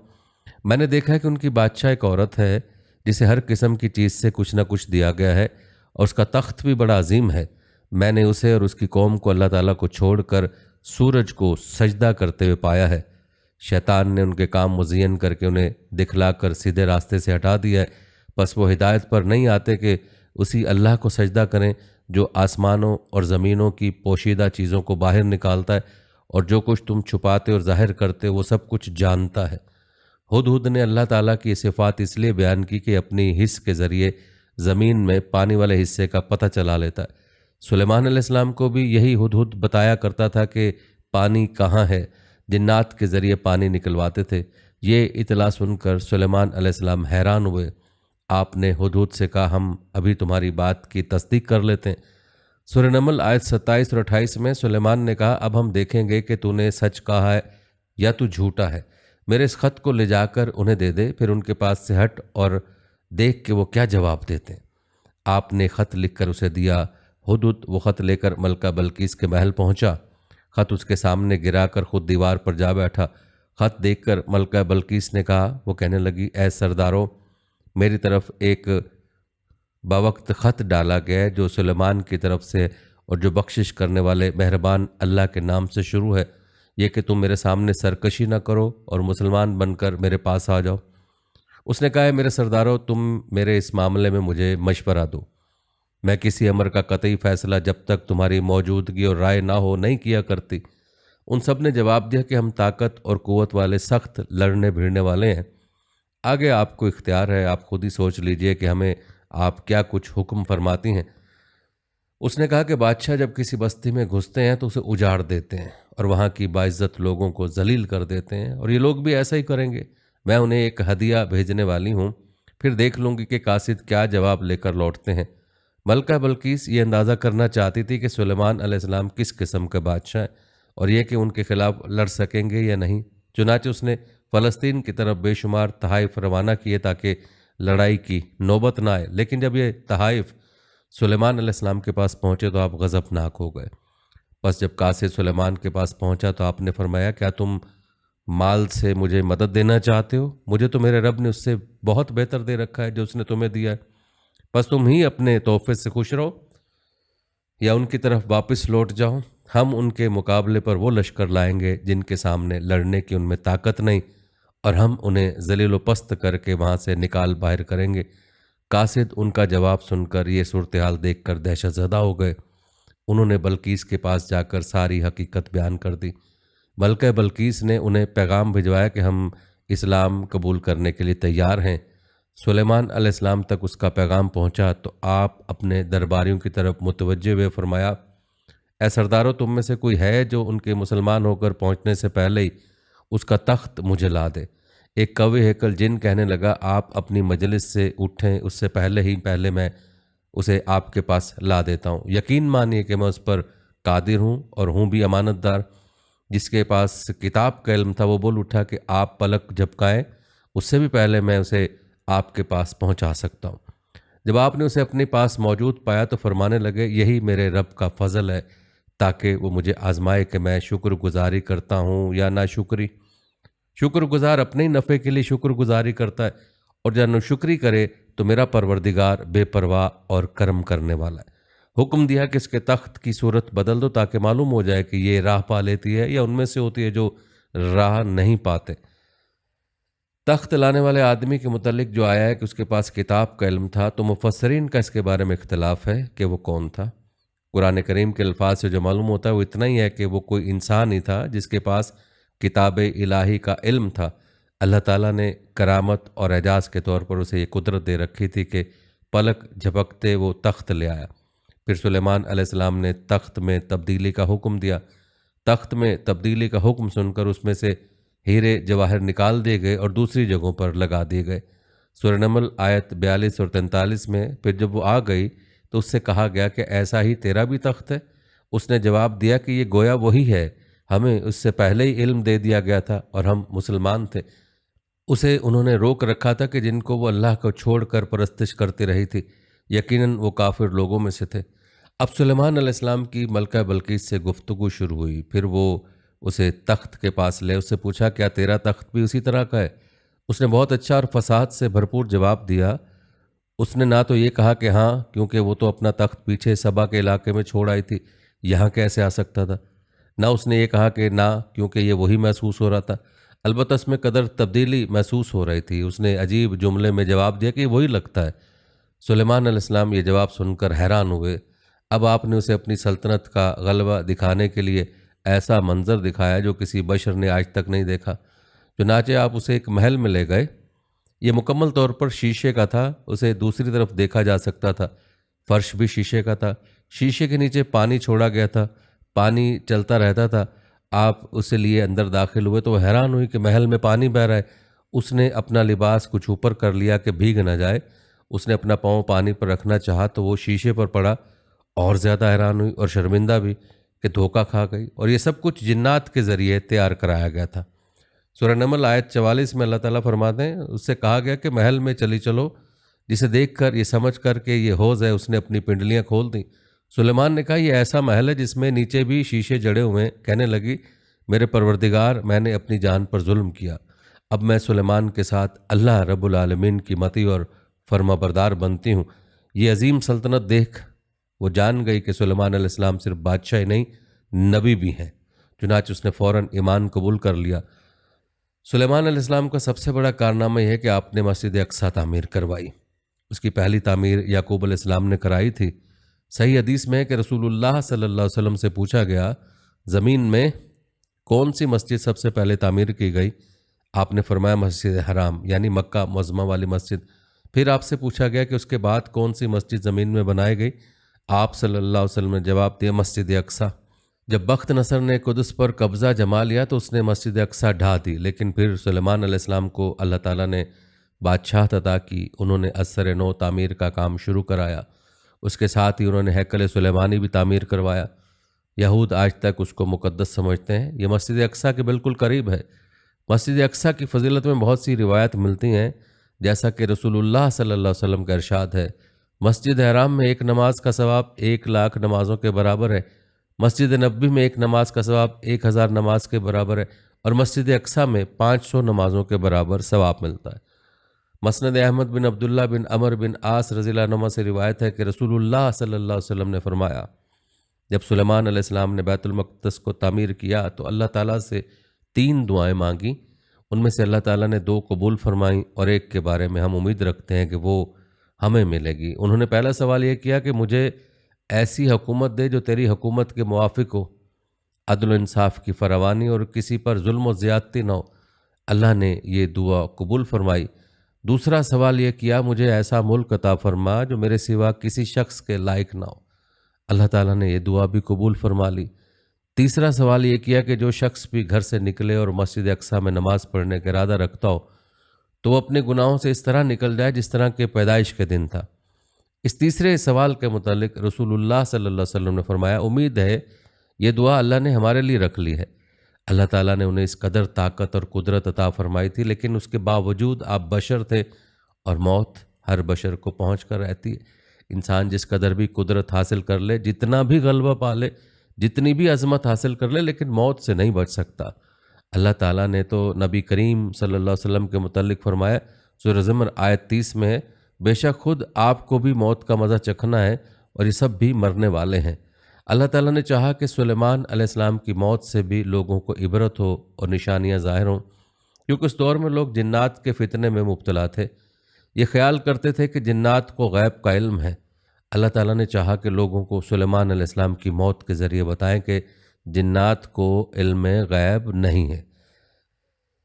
میں نے دیکھا ہے کہ ان کی بادشاہ ایک عورت ہے جسے ہر قسم کی چیز سے کچھ نہ کچھ دیا گیا ہے، اور اس کا تخت بھی بڑا عظیم ہے۔ میں نے اسے اور اس کی قوم کو اللہ تعالیٰ کو چھوڑ کر سورج کو سجدہ کرتے ہوئے پایا ہے۔ شیطان نے ان کے کام مزین کر کے انہیں دکھلا کر سیدھے راستے سے ہٹا دیا ہے، پس وہ ہدایت پر نہیں آتے کہ اسی اللہ کو سجدہ کریں جو آسمانوں اور زمینوں کی پوشیدہ چیزوں کو باہر نکالتا ہے، اور جو کچھ تم چھپاتے اور ظاہر کرتے وہ سب کچھ جانتا ہے۔ ہدہد نے اللہ تعالیٰ کی یہ صفات اس لیے بیان کی کہ اپنی حس کے ذریعے زمین میں پانی والے حصے کا پتہ چلا لیتا ہے۔ سلیمان علیہ السلام کو بھی یہی ہدہد بتایا کرتا تھا کہ پانی کہاں ہے، جنات کے ذریعے پانی نکلواتے تھے۔ یہ اطلاع سن کر سلیمان علیہ السلام حیران ہوئے۔ آپ نے ہدہد سے کہا، ہم ابھی تمہاری بات کی تصدیق کر لیتے ہیں۔ سورہ نمل آیت 27 اور 28 میں سلیمان نے کہا، اب ہم دیکھیں گے کہ تو نے سچ کہا ہے یا تو جھوٹا ہے۔ میرے اس خط کو لے جا کر انہیں دے دے، پھر ان کے پاس سے ہٹ اور دیکھ کہ وہ کیا جواب دیتے ہیں۔ آپ نے خط لکھ کر اسے دیا۔ ہدہد وہ خط لے کر ملکہ بلقیس کے محل پہنچا۔ خط اس کے سامنے گرا کر خود دیوار پر جا بیٹھا۔ خط دیکھ کر ملکہ بلقیس نے کہا، وہ کہنے لگی، اے سردارو، میری طرف ایک بوقت خط ڈالا گیا ہے جو سلیمان کی طرف سے، اور جو بخشش کرنے والے مہربان اللہ کے نام سے شروع ہے، یہ کہ تم میرے سامنے سرکشی نہ کرو اور مسلمان بن کر میرے پاس آ جاؤ۔ اس نے کہا، میرے سردارو، تم میرے اس معاملے میں مجھے مشورہ دو۔ میں کسی امر کا قطعی فیصلہ جب تک تمہاری موجودگی اور رائے نہ ہو نہیں کیا کرتی۔ ان سب نے جواب دیا کہ ہم طاقت اور قوت والے سخت لڑنے بھیڑنے والے ہیں، آگے آپ کو اختیار ہے، آپ خود ہی سوچ لیجئے کہ ہمیں آپ کیا کچھ حکم فرماتی ہیں۔ اس نے کہا کہ بادشاہ جب کسی بستی میں گھستے ہیں تو اسے اجاڑ دیتے ہیں اور وہاں کی باعزت لوگوں کو ذلیل کر دیتے ہیں، اور یہ لوگ بھی ایسا ہی کریں گے۔ میں انہیں ایک ہدیہ بھیجنے والی ہوں، پھر دیکھ لوں گی کہ قاصد کیا جواب لے کر لوٹتے ہیں۔ ملکہ بلقیس یہ اندازہ کرنا چاہتی تھی کہ سلیمان علیہ السلام کس قسم کے بادشاہ ہیں، اور یہ کہ ان کے خلاف لڑ سکیں گے یا نہیں۔ چنانچہ اس نے فلسطین کی طرف بے شمار تحائف روانہ کیے تاکہ لڑائی کی نوبت نہ آئے، لیکن جب یہ تحائف سلیمان علیہ السلام کے پاس پہنچے تو آپ غضبناک ہو گئے۔ بس جب قاصد سلیمان کے پاس پہنچا تو آپ نے فرمایا، کیا تم مال سے مجھے مدد دینا چاہتے ہو؟ مجھے تو میرے رب نے اس سے بہت بہتر دے رکھا ہے جو اس نے تمہیں دیا ہے، بس تم ہی اپنے تحفے سے خوش رہو یا ان کی طرف واپس لوٹ جاؤ۔ ہم ان کے مقابلے پر وہ لشکر لائیں گے جن کے سامنے لڑنے کی ان میں طاقت نہیں، اور ہم انہیں ذلیل و پست کر کے وہاں سے نکال باہر کریں گے۔ قاصد ان کا جواب سن کر یہ صورتحال دیکھ کر دہشت زدہ ہو گئے۔ انہوں نے بلقیس کے پاس جا کر ساری حقیقت بیان کر دی۔ ملکہ بلقیس نے انہیں پیغام بھجوایا کہ ہم اسلام قبول کرنے کے لیے تیار ہیں۔ سلیمان علیہ السلام تک اس کا پیغام پہنچا تو آپ اپنے درباریوں کی طرف متوجہ ہوئے فرمایا، اے سردارو، تم میں سے کوئی ہے جو ان کے مسلمان ہو کر پہنچنے سے پہلے ہی اس کا تخت مجھے لا دے؟ ایک کوی ہیکل جن کہنے لگا، آپ اپنی مجلس سے اٹھیں، اس سے پہلے میں اسے آپ کے پاس لا دیتا ہوں۔ یقین مانیے کہ میں اس پر قادر ہوں اور ہوں بھی امانت دار۔ جس کے پاس کتاب کا علم تھا وہ بول اٹھا کہ آپ پلک جھپکائیں، اس سے بھی پہلے میں اسے آپ کے پاس پہنچا سکتا ہوں۔ جب آپ نے اسے اپنے پاس موجود پایا تو فرمانے لگے، یہی میرے رب کا فضل ہے تاکہ وہ مجھے آزمائے کہ میں شکر گزاری کرتا ہوں یا ناشکری۔ شکر گزار اپنے ہی نفع کے لیے شکر گزاری کرتا ہے، اور جب ناشکری کرے تو میرا پروردگار بے پرواہ اور کرم کرنے والا ہے۔ حکم دیا کہ اس کے تخت کی صورت بدل دو تاکہ معلوم ہو جائے کہ یہ راہ پا لیتی ہے یا ان میں سے ہوتی ہے جو راہ نہیں پاتے۔ تخت لانے والے آدمی کے متعلق جو آیا ہے کہ اس کے پاس کتاب کا علم تھا، تو مفسرین کا اس کے بارے میں اختلاف ہے کہ وہ کون تھا۔ قرآن کریم کے الفاظ سے جو معلوم ہوتا ہے وہ اتنا ہی ہے کہ وہ کوئی انسان ہی تھا جس کے پاس کتاب الہی کا علم تھا۔ اللہ تعالیٰ نے کرامت اور اعجاز کے طور پر اسے یہ قدرت دے رکھی تھی کہ پلک جھپکتے وہ تخت لے آیا۔ پھر سلیمان علیہ السلام نے تخت میں تبدیلی کا حکم دیا۔ تخت میں تبدیلی کا حکم سن کر اس میں سے ہیرے جواہر نکال دیے گئے اور دوسری جگہوں پر لگا دیے گئے۔ سورہ نمل آیت 42 اور 43 میں پھر جب وہ آ گئی تو اس سے کہا گیا کہ ایسا ہی تیرا بھی تخت ہے؟ اس نے جواب دیا کہ یہ گویا وہی ہے، ہمیں اس سے پہلے ہی علم دے دیا گیا تھا اور ہم مسلمان تھے۔ اسے انہوں نے روک رکھا تھا کہ جن کو وہ اللہ کو چھوڑ کر پرستش کرتی رہی تھی، یقیناً وہ کافر لوگوں میں سے تھے۔ اب سلیمان علیہ السلام کی ملکہ بلقیس سے گفتگو شروع ہوئی۔ پھر وہ اسے تخت کے پاس لے اس سے پوچھا کیا تیرا تخت بھی اسی طرح کا ہے؟ اس نے بہت اچھا اور فصاحت سے بھرپور جواب دیا۔ اس نے نہ تو یہ کہا کہ ہاں، کیونکہ وہ تو اپنا تخت پیچھے سبا کے علاقے میں چھوڑ آئی تھی، یہاں کیسے آ سکتا تھا؟ نہ اس نے یہ کہا کہ نہ، کیونکہ یہ وہی محسوس ہو رہا تھا، البتہ اس میں قدر تبدیلی محسوس ہو رہی تھی۔ اس نے عجیب جملے میں جواب دیا کہ یہ وہی لگتا ہے۔ سلیمان علیہ السلام یہ جواب سن کر حیران ہوئے۔ اب آپ نے اسے اپنی سلطنت کا غلبہ دکھانے کے لیے ایسا منظر دکھایا جو کسی بشر نے آج تک نہیں دیکھا۔ چنانچہ آپ اسے ایک محل میں لے گئے۔ یہ مکمل طور پر شیشے کا تھا، اسے دوسری طرف دیکھا جا سکتا تھا۔ فرش بھی شیشے کا تھا، شیشے کے نیچے پانی چھوڑا گیا تھا، پانی چلتا رہتا تھا۔ آپ اسے لیے اندر داخل ہوئے تو وہ حیران ہوئی کہ محل میں پانی بہہ رہا ہے۔ اس نے اپنا لباس کچھ اوپر کر لیا کہ بھیگ نہ جائے۔ اس نے اپنا پاؤں پانی پر رکھنا چاہا تو وہ شیشے پر پڑا۔ اور زیادہ حیران ہوئی اور شرمندہ بھی کہ دھوکہ کھا گئی، اور یہ سب کچھ جنات کے ذریعے تیار کرایا گیا تھا۔ سورہ نمل آیت 44 میں اللہ تعالیٰ فرماتے ہیں، اس سے کہا گیا کہ محل میں چلی چلو، جسے دیکھ کر یہ سمجھ کر کہ یہ حوض ہے اس نے اپنی پنڈلیاں کھول دیں۔ سلیمان نے کہا یہ ایسا محل ہے جس میں نیچے بھی شیشے جڑے ہوئے ہیں۔ کہنے لگی میرے پروردگار، میں نے اپنی جان پر ظلم کیا، اب میں سلیمان کے ساتھ اللہ رب العالمین کی مطیع اور فرما بردار بنتی ہوں۔ یہ عظیم سلطنت دیکھ وہ جان گئی کہ سلیمان علیہ السلام صرف بادشاہ ہی نہیں، نبی بھی ہیں۔ چنانچہ اس نے فوراً ایمان قبول کر لیا۔ سلیمان علیہ السلام کا سب سے بڑا کارنامہ یہ ہے کہ آپ نے مسجد اقصیٰ تعمیر کروائی۔ اس کی پہلی تعمیر یعقوب علیہ السلام نے کرائی تھی۔ صحیح حدیث میں ہے کہ رسول اللہ صلی اللہ علیہ وسلم سے پوچھا گیا زمین میں کون سی مسجد سب سے پہلے تعمیر کی گئی؟ آپ نے فرمایا مسجد حرام، یعنی مکہ معظمہ والی مسجد۔ پھر آپ سے پوچھا گیا کہ اس کے بعد کون سی مسجد زمین میں بنائی گئی؟ آپ صلی اللہ علیہ وسلم نے جواب دیا مسجد اقصیٰ۔ جب بخت نصر نے قدس پر قبضہ جما لیا تو اس نے مسجد اقصیٰ ڈھا دی، لیکن پھر سلیمان علیہ السلام کو اللہ تعالیٰ نے بادشاہت عطا کی۔ انہوں نے ازسر نو تعمیر کا کام شروع کرایا۔ اس کے ساتھ ہی انہوں نے ہیکل سلیمانی بھی تعمیر کروایا۔ یہود آج تک اس کو مقدس سمجھتے ہیں۔ یہ مسجد اقصیٰ کے بالکل قریب ہے۔ مسجد اقصیٰ کی فضیلت میں بہت سی روایت ملتی ہیں، جیسا کہ رسول اللہ صلی اللہ علیہ وسلم کا ارشاد ہے، مسجد حرام میں ایک نماز کا ثواب 1,00,000 نمازوں کے برابر ہے، مسجد نبوی میں ایک نماز کا ثواب 1,000 نماز کے برابر ہے، اور مسجد اقصیٰ میں 500 نمازوں کے برابر ثواب ملتا ہے۔ مسند احمد بن عبداللہ بن عمر بن عاص رضی اللہ عنہ سے روایت ہے کہ رسول اللہ صلی اللہ علیہ وسلم نے فرمایا جب سلیمان علیہ السلام نے بیت المقدس کو تعمیر کیا تو اللہ تعالیٰ سے 3 دعائیں مانگیں، ان میں سے اللہ تعالیٰ نے 2 قبول فرمائیں اور ایک کے بارے میں ہم امید رکھتے ہیں کہ وہ ہمیں ملے گی۔ انہوں نے پہلا سوال یہ کیا کہ مجھے ایسی حکومت دے جو تیری حکومت کے موافق ہو، عدل و انصاف کی فراوانی اور کسی پر ظلم و زیادتی نہ ہو۔ اللہ نے یہ دعا قبول فرمائی۔ دوسرا سوال یہ کیا مجھے ایسا ملک عطا فرما جو میرے سوا کسی شخص کے لائق نہ ہو۔ اللہ تعالیٰ نے یہ دعا بھی قبول فرما لی۔ تیسرا سوال یہ کیا کہ جو شخص بھی گھر سے نکلے اور مسجد اقصیٰ میں نماز پڑھنے کا ارادہ رکھتا ہو تو وہ اپنے گناہوں سے اس طرح نکل جائے جس طرح کے پیدائش کے دن تھا۔ اس تیسرے سوال کے متعلق رسول اللہ صلی اللہ علیہ وسلم نے فرمایا امید ہے یہ دعا اللہ نے ہمارے لیے رکھ لی ہے۔ اللہ تعالیٰ نے انہیں اس قدر طاقت اور قدرت عطا فرمائی تھی، لیکن اس کے باوجود آپ بشر تھے اور موت ہر بشر کو پہنچ کر رہتی ہے۔ انسان جس قدر بھی قدرت حاصل کر لے، جتنا بھی غلبہ پا لے، جتنی بھی عظمت حاصل کر لے، لیکن موت سے نہیں بچ سکتا۔ اللہ تعالیٰ نے تو نبی کریم صلی اللہ علیہ وسلم کے متعلق فرمایا، سورہ زمر آیت 30 میں ہے، بے شک خود آپ کو بھی موت کا مزہ چکھنا ہے اور یہ سب بھی مرنے والے ہیں۔ اللہ تعالیٰ نے چاہا کہ سلیمان علیہ السلام کی موت سے بھی لوگوں کو عبرت ہو اور نشانیاں ظاہر ہوں، کیونکہ اس دور میں لوگ جنات کے فتنے میں مبتلا تھے۔ یہ خیال کرتے تھے کہ جنات کو غیب کا علم ہے۔ اللہ تعالیٰ نے چاہا کہ لوگوں کو سلیمان علیہ السلام کی موت کے ذریعے بتائیں کہ جنات کو علم غیب نہیں ہے۔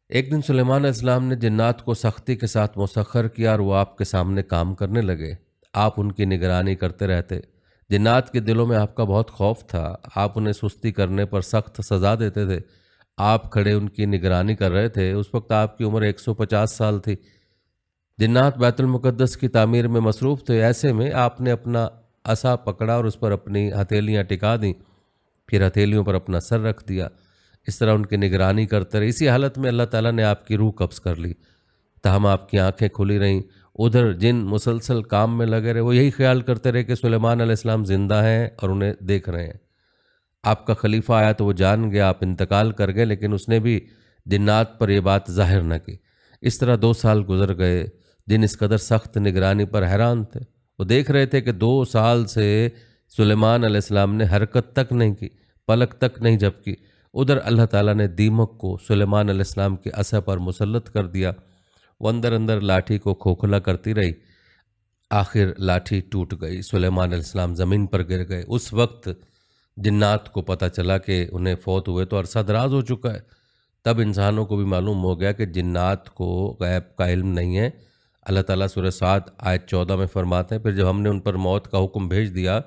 ایک دن سلیمان علیہ السلام نے جنات کو سختی کے ساتھ مسخر کیا اور وہ آپ کے سامنے کام کرنے لگے۔ آپ ان کی نگرانی کرتے رہتے۔ جنات کے دلوں میں آپ کا بہت خوف تھا، آپ انہیں سستی کرنے پر سخت سزا دیتے تھے۔ آپ کھڑے ان کی نگرانی کر رہے تھے، اس وقت آپ کی عمر 150 سال تھی۔ جنات بیت المقدس کی تعمیر میں مصروف تھے، ایسے میں آپ نے اپنا عصا پکڑا اور اس پر اپنی ہتھیلیاں ٹکا دیں، پھر ہتھیلیوں پر اپنا سر رکھ دیا۔ اس طرح ان کی نگرانی کرتے رہے۔ اسی حالت میں اللہ تعالیٰ نے آپ کی روح قبض کر لی، تاہم آپ کی آنکھیں کھلی رہیں۔ ادھر جن مسلسل کام میں لگے رہے، وہ یہی خیال کرتے رہے کہ سلیمان علیہ السلام زندہ ہیں اور انہیں دیکھ رہے ہیں۔ آپ کا خلیفہ آیا تو وہ جان گیا آپ انتقال کر گئے، لیکن اس نے بھی جنات پر یہ بات ظاہر نہ کی۔ اس طرح 2 سال گزر گئے۔ جن اس قدر سخت نگرانی پر حیران تھے، وہ دیکھ رہے تھے کہ 2 سال سے سلیمان علیہ السلام نے حرکت تک نہیں کی، پلک تک نہیں جھپکی۔ ادھر اللہ تعالیٰ نے دیمک کو سلیمان علیہ السلام کے عصا پر مسلط کر دیا۔ وہ اندر اندر لاٹھی کو کھوکھلا کرتی رہی، آخر لاٹھی ٹوٹ گئی، سلیمان علیہ السلام زمین پر گر گئے۔ اس وقت جنات کو پتہ چلا کہ انہیں فوت ہوئے تو عرصہ دراز ہو چکا ہے۔ تب انسانوں کو بھی معلوم ہو گیا کہ جنات کو غیب کا علم نہیں ہے۔ اللہ تعالیٰ سورہ صاد آیت 14 میں فرماتے ہیں، پھر جب ہم نے ان پر موت کا حکم بھیج دیا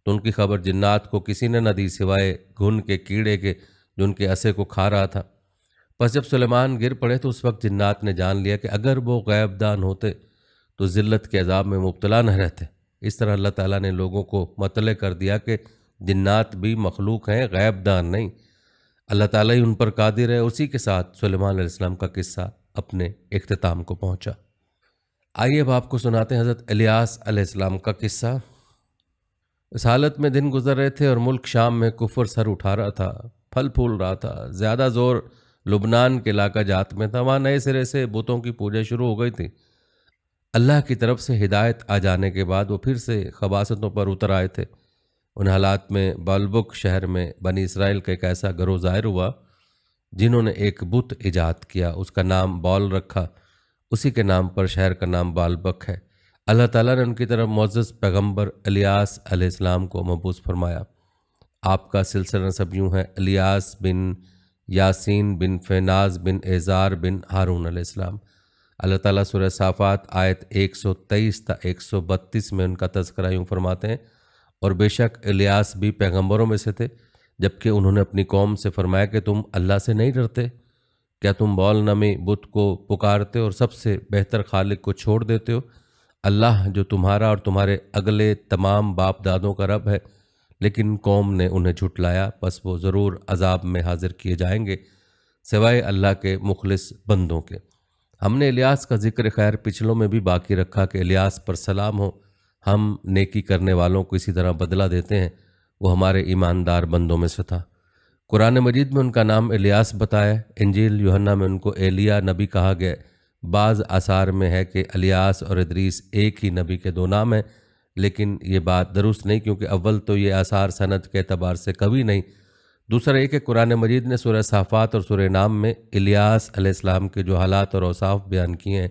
تو ان کی خبر جنات کو کسی نے نہ دی سوائے گھن کے کیڑے کے جو ان کے عصے کو کھا رہا تھا۔ پس جب سلیمان گر پڑے تو اس وقت جنات نے جان لیا کہ اگر وہ غیب دان ہوتے تو ذلت کے عذاب میں مبتلا نہ رہتے۔ اس طرح اللہ تعالیٰ نے لوگوں کو مطلع کر دیا کہ جنات بھی مخلوق ہیں، غیب دان نہیں۔ اللہ تعالیٰ ہی ان پر قادر ہے۔ اسی کے ساتھ سلیمان علیہ السلام کا قصہ اپنے اختتام کو پہنچا۔ آئیے اب آپ کو سناتے ہیں حضرت الیاس علیہ السلام کا قصہ۔ اس حالت میں دن گزر رہے تھے اور ملک شام میں کفر سر اٹھا رہا تھا، پھل پھول رہا تھا۔ زیادہ زور لبنان کے علاقہ جات میں تھا، وہاں نئے سرے سے بتوں کی پوجا شروع ہو گئی تھی۔ اللہ کی طرف سے ہدایت آ جانے کے بعد وہ پھر سے خباثتوں پر اتر آئے تھے۔ ان حالات میں بالبک شہر میں بنی اسرائیل کا ایک ایسا گروہ ظاہر ہوا جنہوں نے ایک بت ایجاد کیا، اس کا نام بال رکھا۔ اسی کے نام پر شہر کا نام بالبک ہے۔ اللہ تعالیٰ نے ان کی طرف معزز پیغمبر الیاس علیہ السلام کو مبعوث فرمایا۔ آپ کا سلسلہ نسب یوں ہے: الیاس بن یاسین بن فیناز بن ایزار بن ہارون علیہ السلام۔ اللہ تعالیٰ سورہ صافات آیت 123 تا 132 میں ان کا تذکرہ یوں فرماتے ہیں، اور بے شک الیاس بھی پیغمبروں میں سے تھے، جبکہ انہوں نے اپنی قوم سے فرمایا کہ تم اللہ سے نہیں ڈرتے؟ کیا تم بال نامی بت کو پکارتے اور سب سے بہتر خالق کو چھوڑ دیتے ہو؟ اللہ جو تمہارا اور تمہارے اگلے تمام باپ دادوں کا رب ہے۔ لیکن قوم نے انہیں جھٹلایا، پس وہ ضرور عذاب میں حاضر کیے جائیں گے، سوائے اللہ کے مخلص بندوں کے۔ ہم نے الیاس کا ذکر خیر پچھلوں میں بھی باقی رکھا کہ الیاس پر سلام ہو۔ ہم نیکی کرنے والوں کو اسی طرح بدلہ دیتے ہیں، وہ ہمارے ایماندار بندوں میں سے تھا۔ قرآن مجید میں ان کا نام الیاس بتایا، انجیل یوحنا میں ان کو ایلیا نبی کہا گیا۔ بعض آثار میں ہے کہ الیاس اور ادریس ایک ہی نبی کے 2 نام ہیں، لیکن یہ بات درست نہیں، کیونکہ اول تو یہ آثار سند کے اعتبار سے کبھی نہیں، دوسرا یہ کہ قرآن مجید نے سورہ صافات اور سورہ نام میں الیاس علیہ السلام کے جو حالات اور اوصاف بیان کیے ہیں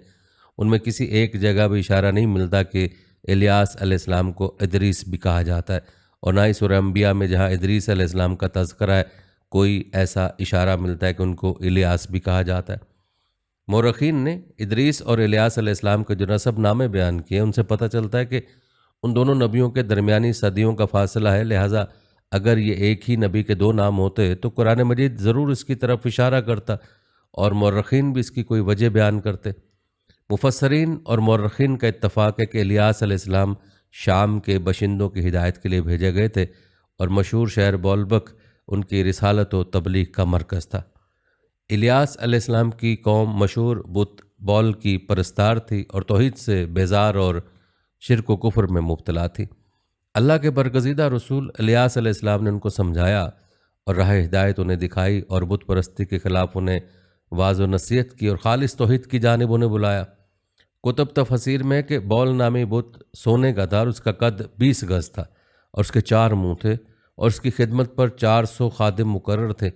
ان میں کسی ایک جگہ بھی اشارہ نہیں ملتا کہ الیاس علیہ السلام کو ادریس بھی کہا جاتا ہے، اور نہ ہی سورہ انبیاء میں جہاں ادریس علیہ السلام کا تذکرہ ہے کوئی ایسا اشارہ ملتا ہے کہ ان کو الیاس بھی کہا جاتا ہے۔ مورخین نے ادریس اور الیاس علیہ السلام کے جو نسب نامے بیان کیے ان سے پتہ چلتا ہے کہ ان دونوں نبیوں کے درمیانی صدیوں کا فاصلہ ہے، لہٰذا اگر یہ ایک ہی نبی کے 2 نام ہوتے تو قرآن مجید ضرور اس کی طرف اشارہ کرتا اور مورخین بھی اس کی کوئی وجہ بیان کرتے۔ مفسرین اور مورخین کا اتفاق ہے کہ الیاس علیہ السلام شام کے باشندوں کی ہدایت کے لیے بھیجے گئے تھے، اور مشہور شہر بالبک ان کی رسالت و تبلیغ کا مرکز تھا۔ الیاس علیہ السلام کی قوم مشہور بت بال کی پرستار تھی اور توحید سے بیزار اور شرک و کفر میں مبتلا تھی۔ اللہ کے برگزیدہ رسول الیاس علیہ السلام نے ان کو سمجھایا اور راہ ہدایت انہیں دکھائی، اور بت پرستی کے خلاف انہیں واعظ و نصیحت کی اور خالص توحید کی جانب انہیں بلایا۔ کتب تفسیر میں کہ بال نامی بت سونے کا تھا اور اس کا قد 20 گز تھا، اور اس کے 4 منہ تھے، اور اس کی خدمت پر 400 خادم مقرر تھے۔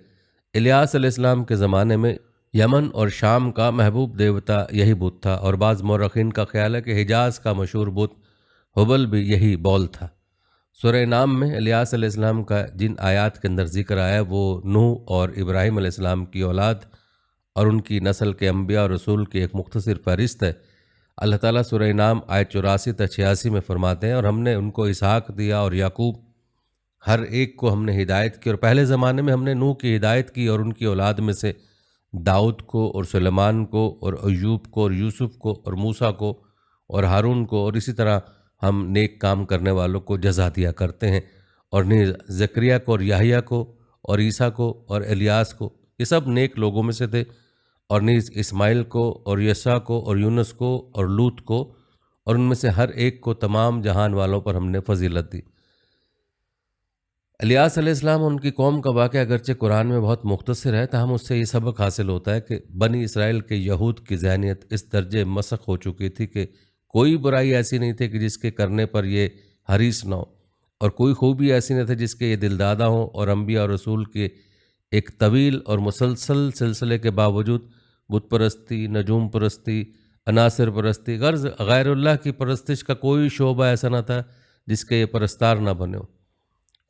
الیاس علیہ السلام کے زمانے میں یمن اور شام کا محبوب دیوتا یہی بت تھا، اور بعض مورخین کا خیال ہے کہ حجاز کا مشہور بت حبل بھی یہی بال تھا۔ سورہ نام میں الیاس علیہ السلام کا جن آیات کے اندر ذکر آیا وہ نوح اور ابراہیم علیہ السلام کی اولاد اور ان کی نسل کے انبیاء اور رسول کی ایک مختصر فہرست ہے۔ اللہ تعالیٰ سورہ انعام آیت 84 تا 86 میں فرماتے ہیں، اور ہم نے ان کو اسحاق دیا اور یعقوب، ہر ایک کو ہم نے ہدایت کی، اور پہلے زمانے میں ہم نے نوح کی ہدایت کی، اور ان کی اولاد میں سے داؤد کو اور سلیمان کو اور ایوب کو اور یوسف کو اور موسیٰ کو اور ہارون کو، اور اسی طرح ہم نیک کام کرنے والوں کو جزا دیا کرتے ہیں، اور نیز زکریا کو اور یحییٰ کو اور عیسیٰ کو اور الیاس کو، یہ سب نیک لوگوں میں سے تھے، اور نیز اسماعیل کو اور یسع کو اور یونس کو اور لوط کو، اور ان میں سے ہر ایک کو تمام جہان والوں پر ہم نے فضیلت دی۔ الیاس علیہ السلام اور ان کی قوم کا واقعہ اگرچہ قرآن میں بہت مختصر ہے، تاہم اس سے یہ سبق حاصل ہوتا ہے کہ بنی اسرائیل کے یہود کی ذہنیت اس درجے مسخ ہو چکی تھی کہ کوئی برائی ایسی نہیں تھی کہ جس کے کرنے پر یہ حریص نہ ہو، اور کوئی خوبی ایسی نہ تھی جس کے یہ دلدادہ ہوں، اور انبیاء اور رسول کے ایک طویل اور مسلسل سلسلے کے باوجود بت پرستی، نجوم پرستی، عناصر پرستی، غرض غیر اللہ کی پرستش کا کوئی شعبہ ایسا نہ تھا جس کے یہ پرستار نہ بنے ہو۔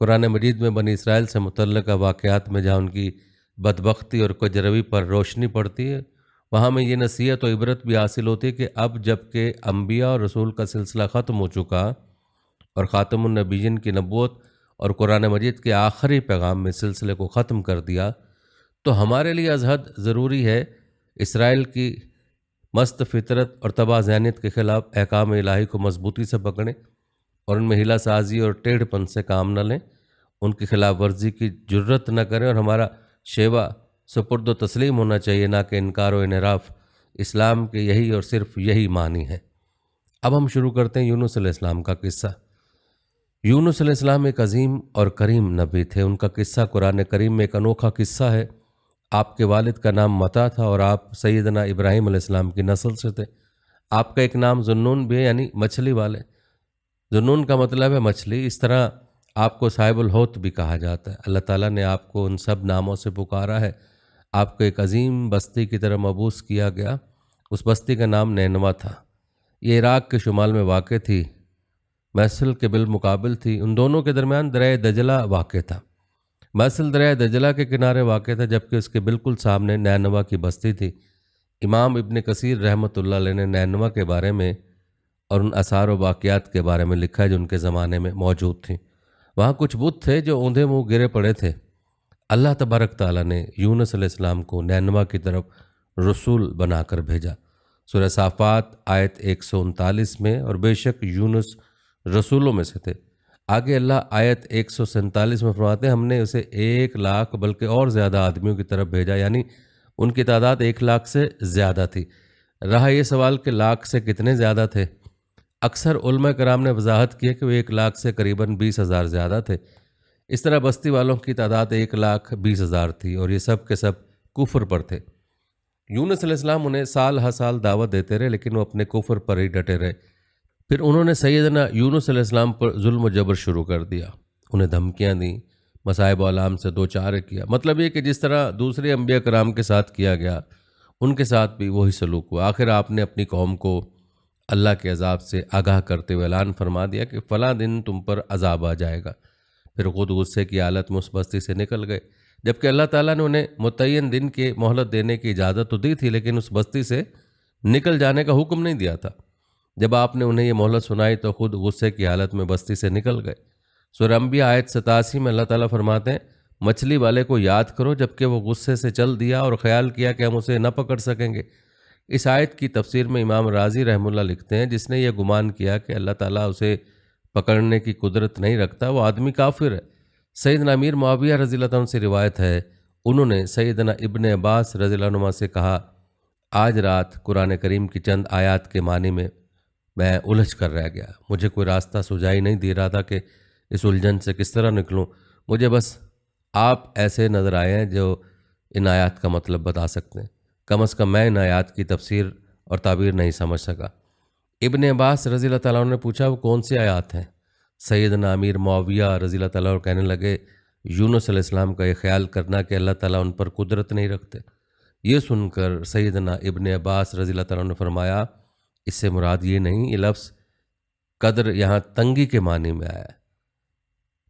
قرآن مجید میں بنی اسرائیل سے متعلقہ واقعات میں جہاں ان کی بدبختی اور کجروی پر روشنی پڑتی ہے، وہاں میں یہ نصیحت و عبرت بھی حاصل ہوتی ہے کہ اب جب کہ انبیاء اور رسول کا سلسلہ ختم ہو چکا اور خاتم النبیین کی نبوت اور قرآن مجید کے آخری پیغام میں سلسلے کو ختم کر دیا، تو ہمارے لیے از حد ضروری ہے اسرائیل کی مست فطرت اور تباہ ذہنیت کے خلاف احکام الہی کو مضبوطی سے پکڑیں، اور ان میں ہیلہ سازی اور ٹیڑھ پن سے کام نہ لیں، ان کی خلاف ورزی کی جرت نہ کریں، اور ہمارا شیوا سپرد و تسلیم ہونا چاہیے، نہ کہ انکار و انحراف۔ اسلام کے یہی اور صرف یہی معنی ہے۔ اب ہم شروع کرتے ہیں یونس علیہ السلام کا قصہ۔ یونس علیہ السلام ایک عظیم اور کریم نبی تھے۔ ان کا قصہ قرآن کریم میں ایک انوکھا قصہ ہے۔ آپ کے والد کا نام متا تھا اور آپ سیدنا ابراہیم علیہ السلام کی نسل سے تھے۔ آپ کا ایک نام ذوالنون بھی ہے، یعنی مچھلی والے۔ ذوالنون کا مطلب ہے مچھلی، اس طرح آپ کو صاحب الحوت بھی کہا جاتا ہے۔ اللہ تعالیٰ نے آپ کو ان سب ناموں سے پکارا ہے۔ آپ کو ایک عظیم بستی کی طرح مبعوث کیا گیا۔ اس بستی کا نام نینوا تھا۔ یہ عراق کے شمال میں واقع تھی، محصل کے بالمقابل تھی۔ ان دونوں کے درمیان دریائے دجلہ واقع تھا۔ محصل دریائے دجلہ کے کنارے واقع تھا، جبکہ اس کے بالکل سامنے نینوا کی بستی تھی۔ امام ابن کثیر رحمۃ اللہ علیہ نے نینوا کے بارے میں اور ان آثار و واقعات کے بارے میں لکھا ہے جو ان کے زمانے میں موجود تھیں۔ وہاں کچھ بت تھے جو اوندھے منہ گرے پڑے تھے۔ اللہ تبارک تعالیٰ نے یونس علیہ السلام کو نینوا کی طرف رسول بنا کر بھیجا۔ سورہ صافات آیت 139 میں، اور بے شک یونس رسولوں میں سے تھے۔ آگے اللہ آیت 147 میں فرماتے ہیں، ہم نے اسے 1,00,000 بلکہ اور زیادہ آدمیوں کی طرف بھیجا، یعنی ان کی تعداد 1,00,000 سے زیادہ تھی۔ رہا یہ سوال کہ لاکھ سے کتنے زیادہ تھے؟ اکثر علماء کرام نے وضاحت کی ہے کہ وہ 1,00,000 سے قریباً 20,000 زیادہ تھے۔ اس طرح بستی والوں کی تعداد 1,20,000 تھی، اور یہ سب کے سب کفر پر تھے۔ یونس علیہ السلام انہیں سال ہر سال دعوت دیتے رہے، لیکن وہ اپنے کفر پر ہی ڈٹے رہے۔ پھر انہوں نے سیدنا یونس علیہ السلام پر ظلم و جبر شروع کر دیا، انہیں دھمکیاں دیں، مصائب و آلام سے دوچار کیا۔ مطلب یہ کہ جس طرح دوسرے انبیاء کرام کے ساتھ کیا گیا، ان کے ساتھ بھی وہی سلوک ہوا۔ آخر آپ نے اپنی قوم کو اللہ کے عذاب سے آگاہ کرتے ہوئے اعلان فرما دیا کہ فلاں دن تم پر عذاب آ جائے گا۔ پھر خود غصے کی حالت میں اس بستی سے نکل گئے، جبکہ اللہ تعالیٰ نے انہیں متعین دن کی مہلت دینے کی اجازت تو دی تھی، لیکن اس بستی سے نکل جانے کا حکم نہیں دیا تھا۔ جب آپ نے انہیں یہ مہلت سنائی تو خود غصے کی حالت میں بستی سے نکل گئے۔ سورہ انبیاء آیت 87 میں اللہ تعالیٰ فرماتے ہیں، مچھلی والے کو یاد کرو جبکہ وہ غصے سے چل دیا اور خیال کیا کہ ہم اسے نہ پکڑ سکیں گے۔ اس آیت کی تفسیر میں امام رازی رحمہ اللہ لکھتے ہیں، جس نے یہ گمان کیا کہ اللہ تعالیٰ اسے پکڑنے کی قدرت نہیں رکھتا، وہ آدمی کافر ہے۔ سیدنا امیر معاویہ رضی اللہ عنہ سے روایت ہے، انہوں نے سیدنا ابن عباس رضی اللہ عنہ سے کہا، آج رات قرآن کریم کی چند آیات کے معنی میں الجھ کر رہ گیا، مجھے کوئی راستہ سجائی نہیں دے رہا تھا کہ اس الجھن سے کس طرح نکلوں۔ مجھے بس آپ ایسے نظر آئے ہیں جو ان آیات کا مطلب بتا سکتے ہیں، کم از کم میں ان آیات کی تفسیر اور تعبیر نہیں سمجھ سکا۔ ابن عباس رضی اللہ تعالیٰ عنہ نے پوچھا، وہ کون سی آیات ہیں؟ سیدنا امیر معاویہ رضی اللہ تعالیٰ عنہ کہنے لگے، یونس علیہ السلام کا یہ خیال کرنا کہ اللہ تعالیٰ ان پر قدرت نہیں رکھتے۔ یہ سن کر سیدنا ابن عباس رضی اللہ تعالیٰ عنہ نے فرمایا، اس سے مراد یہ نہیں، یہ لفظ قدر یہاں تنگی کے معنی میں آیا ہے،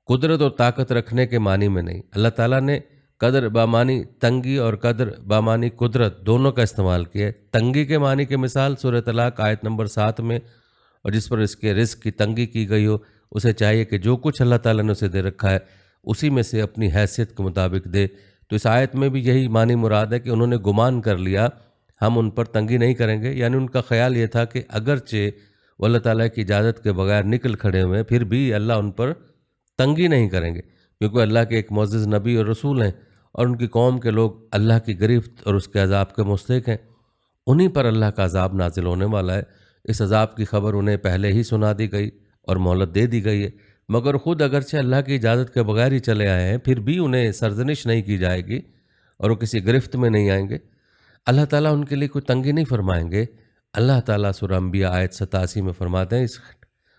قدرت اور طاقت رکھنے کے معنی میں نہیں۔ اللہ تعالیٰ نے قدر بامانی تنگی اور قدر بامانی قدرت دونوں کا استعمال کیا ہے۔ تنگی کے معنی کی مثال سورہ طلاق آیت نمبر 7 میں، اور جس پر اس کے رزق کی تنگی کی گئی ہو اسے چاہیے کہ جو کچھ اللہ تعالیٰ نے اسے دے رکھا ہے اسی میں سے اپنی حیثیت کے مطابق دے۔ تو اس آیت میں بھی یہی معنی مراد ہے کہ انہوں نے گمان کر لیا ہم ان پر تنگی نہیں کریں گے، یعنی ان کا خیال یہ تھا کہ اگرچہ وہ اللہ تعالیٰ کی اجازت کے بغیر نکل کھڑے ہوئے پھر بھی اللہ ان پر تنگی نہیں کریں گے، کیونکہ اللہ کے ایک معزز نبی اور رسول ہیں اور ان کی قوم کے لوگ اللہ کی گرفت اور اس کے عذاب کے مستحق ہیں۔ انہی پر اللہ کا عذاب نازل ہونے والا ہے۔ اس عذاب کی خبر انہیں پہلے ہی سنا دی گئی اور مہلت دے دی گئی ہے، مگر خود اگرچہ اللہ کی اجازت کے بغیر ہی چلے آئے ہیں پھر بھی انہیں سرزنش نہیں کی جائے گی اور وہ کسی گرفت میں نہیں آئیں گے۔ اللہ تعالیٰ ان کے لیے کوئی تنگی نہیں فرمائیں گے۔ اللہ تعالیٰ سورہ انبیاء آیت 87 میں فرماتے ہیں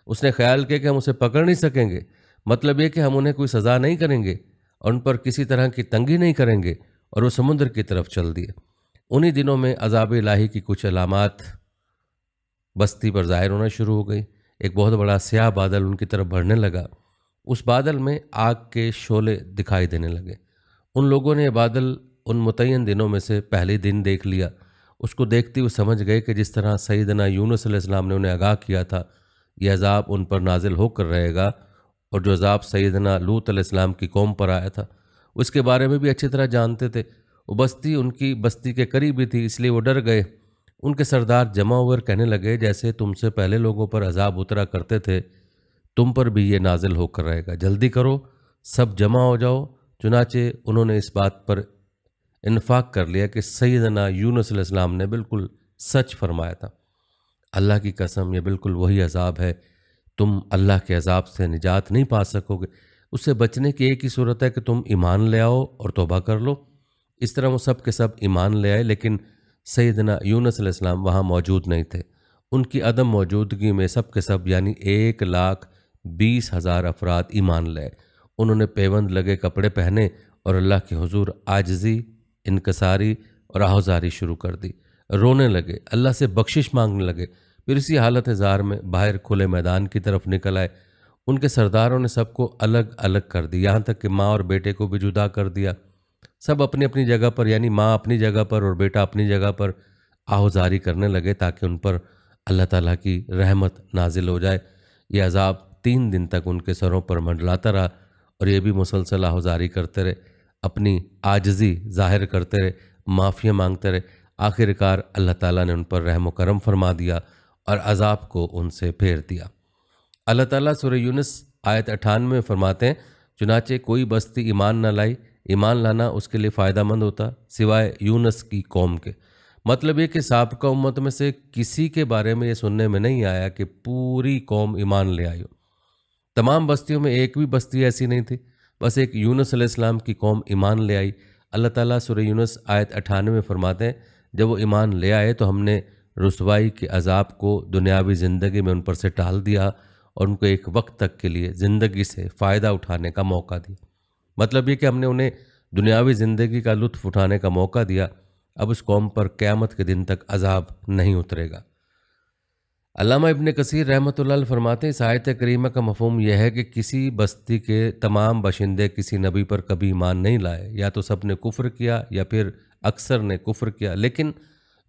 اس نے خیال کیا کہ ہم اسے پکڑ نہیں سکیں گے، مطلب یہ کہ ہم انہیں کوئی سزا نہیں کریں گے اور ان پر کسی طرح کی تنگی نہیں کریں گے، اور وہ سمندر کی طرف چل دیے۔ انہی دنوں میں عذاب الہی کی کچھ علامات بستی پر ظاہر ہونا شروع ہو گئی۔ ایک بہت بڑا سیاہ بادل ان کی طرف بڑھنے لگا، اس بادل میں آگ کے شعلے دکھائی دینے لگے۔ ان لوگوں نے یہ بادل ان متعین دنوں میں سے پہلے دن دیکھ لیا۔ اس کو دیکھتے ہوئے سمجھ گئے کہ جس طرح سیدنا یونس علیہ السلام نے انہیں آگاہ کیا تھا یہ عذاب ان پر نازل ہو کر رہے گا، اور جو عذاب سیدنا لوط علیہ السلام کی قوم پر آیا تھا اس کے بارے میں بھی اچھی طرح جانتے تھے۔ وہ بستی ان کی بستی کے قریب ہی تھی، اس لیے وہ ڈر گئے۔ ان کے سردار جمع ہوئے اور کہنے لگے جیسے تم سے پہلے لوگوں پر عذاب اترا کرتے تھے تم پر بھی یہ نازل ہو کر رہے گا، جلدی کرو سب جمع ہو جاؤ۔ چنانچہ انہوں نے اس بات پر انفاق کر لیا کہ سیدنا یونس علیہ السلام نے بالکل سچ فرمایا تھا۔ اللہ کی قسم یہ بالکل وہی عذاب ہے، تم اللہ کے عذاب سے نجات نہیں پا سکو گے۔ اس سے بچنے کی ایک ہی صورت ہے کہ تم ایمان لے آؤ اور توبہ کر لو۔ اس طرح وہ سب کے سب ایمان لے آئے، لیکن سیدنا یونس علیہ السلام وہاں موجود نہیں تھے۔ ان کی عدم موجودگی میں سب کے سب یعنی 1,20,000 افراد ایمان لے آئے۔ انہوں نے پیوند لگے کپڑے پہنے اور اللہ کے حضور عاجزی، انکساری اور آہوزاری شروع کر دی، رونے لگے، اللہ سے بخشش مانگنے لگے۔ پھر اسی حالت زار میں باہر کھلے میدان کی طرف نکل آئے۔ ان کے سرداروں نے سب کو الگ الگ کر دی، یہاں تک کہ ماں اور بیٹے کو بھی جدا کر دیا۔ سب اپنی اپنی جگہ پر یعنی ماں اپنی جگہ پر اور بیٹا اپنی جگہ پر آہوزاری کرنے لگے تاکہ ان پر اللہ تعالیٰ کی رحمت نازل ہو جائے۔ یہ عذاب 3 دن تک ان کے سروں پر منڈلاتا رہا اور یہ بھی مسلسل آہوزاری کرتے رہے، اپنی عاجزی ظاہر کرتے رہے، معافیاں مانگتے رہے۔ آخر کار اللہ تعالیٰ نے ان پر رحم و کرم فرما دیا اور عذاب کو ان سے پھیر دیا۔ اللہ تعالیٰ سورہ یونس آیت 98 میں فرماتے ہیں چنانچہ کوئی بستی ایمان نہ لائی، ایمان لانا اس کے لیے فائدہ مند ہوتا سوائے یونس کی قوم کے۔ مطلب یہ کہ سابقہ امت میں سے کسی کے بارے میں یہ سننے میں نہیں آیا کہ پوری قوم ایمان لے آئی ہو۔ تمام بستیوں میں ایک بھی بستی ایسی نہیں تھی، بس ایک یونس علیہ السلام کی قوم ایمان لے آئی۔ اللہ تعالیٰ سورہ یونس آیت 98 میں فرماتے ہیں جب وہ ایمان لے آئے تو ہم نے رسوائی کے عذاب کو دنیاوی زندگی میں ان پر سے ٹال دیا اور ان کو ایک وقت تک کے لیے زندگی سے فائدہ اٹھانے کا موقع دیا۔ مطلب یہ کہ ہم نے انہیں دنیاوی زندگی کا لطف اٹھانے کا موقع دیا، اب اس قوم پر قیامت کے دن تک عذاب نہیں اترے گا۔ علامہ ابن کثیر رحمۃ اللہ علیہ فرماتے ہیں اس آیت کریمہ کا مفہوم یہ ہے کہ کسی بستی کے تمام باشندے کسی نبی پر کبھی ایمان نہیں لائے، یا تو سب نے کفر کیا یا پھر اکثر نے کفر کیا، لیکن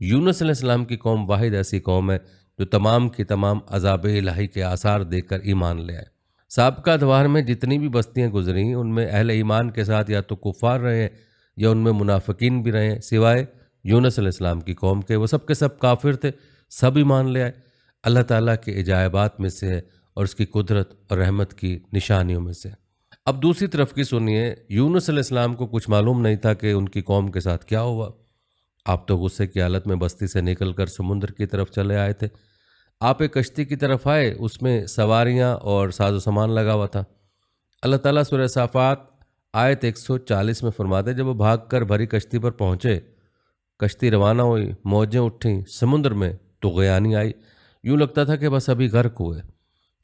یونس علیہ السلام کی قوم واحد ایسی قوم ہے جو تمام کی تمام عذاب الہی کے آثار دیکھ کر ایمان لے آئے۔ سابقہ ادوار میں جتنی بھی بستیاں گزریں ان میں اہل ایمان کے ساتھ یا تو کفار رہے ہیں یا ان میں منافقین بھی رہے ہیں، سوائے یونس علیہ السلام کی قوم کے۔ وہ سب کے سب کافر تھے، سب ایمان لے آئے۔ اللہ تعالیٰ کے عجائبات میں سے ہے اور اس کی قدرت اور رحمت کی نشانیوں میں سے۔ اب دوسری طرف کی سنیے، یونس علیہ السلام کو کچھ معلوم نہیں تھا کہ ان کی قوم کے ساتھ کیا ہوا۔ آپ تو غصے کی حالت میں بستی سے نکل کر سمندر کی طرف چلے آئے تھے۔ آپ ایک کشتی کی طرف آئے، اس میں سواریاں اور ساز و سامان لگا ہوا تھا۔ اللہ تعالیٰ سورہ صافات آیت 140 میں فرماتے ہیں جب وہ بھاگ کر بھری کشتی پر پہنچے، کشتی روانہ ہوئی، موجیں اٹھیں، سمندر میں طغیانی آئی، یوں لگتا تھا کہ بس ابھی غرق ہوئے۔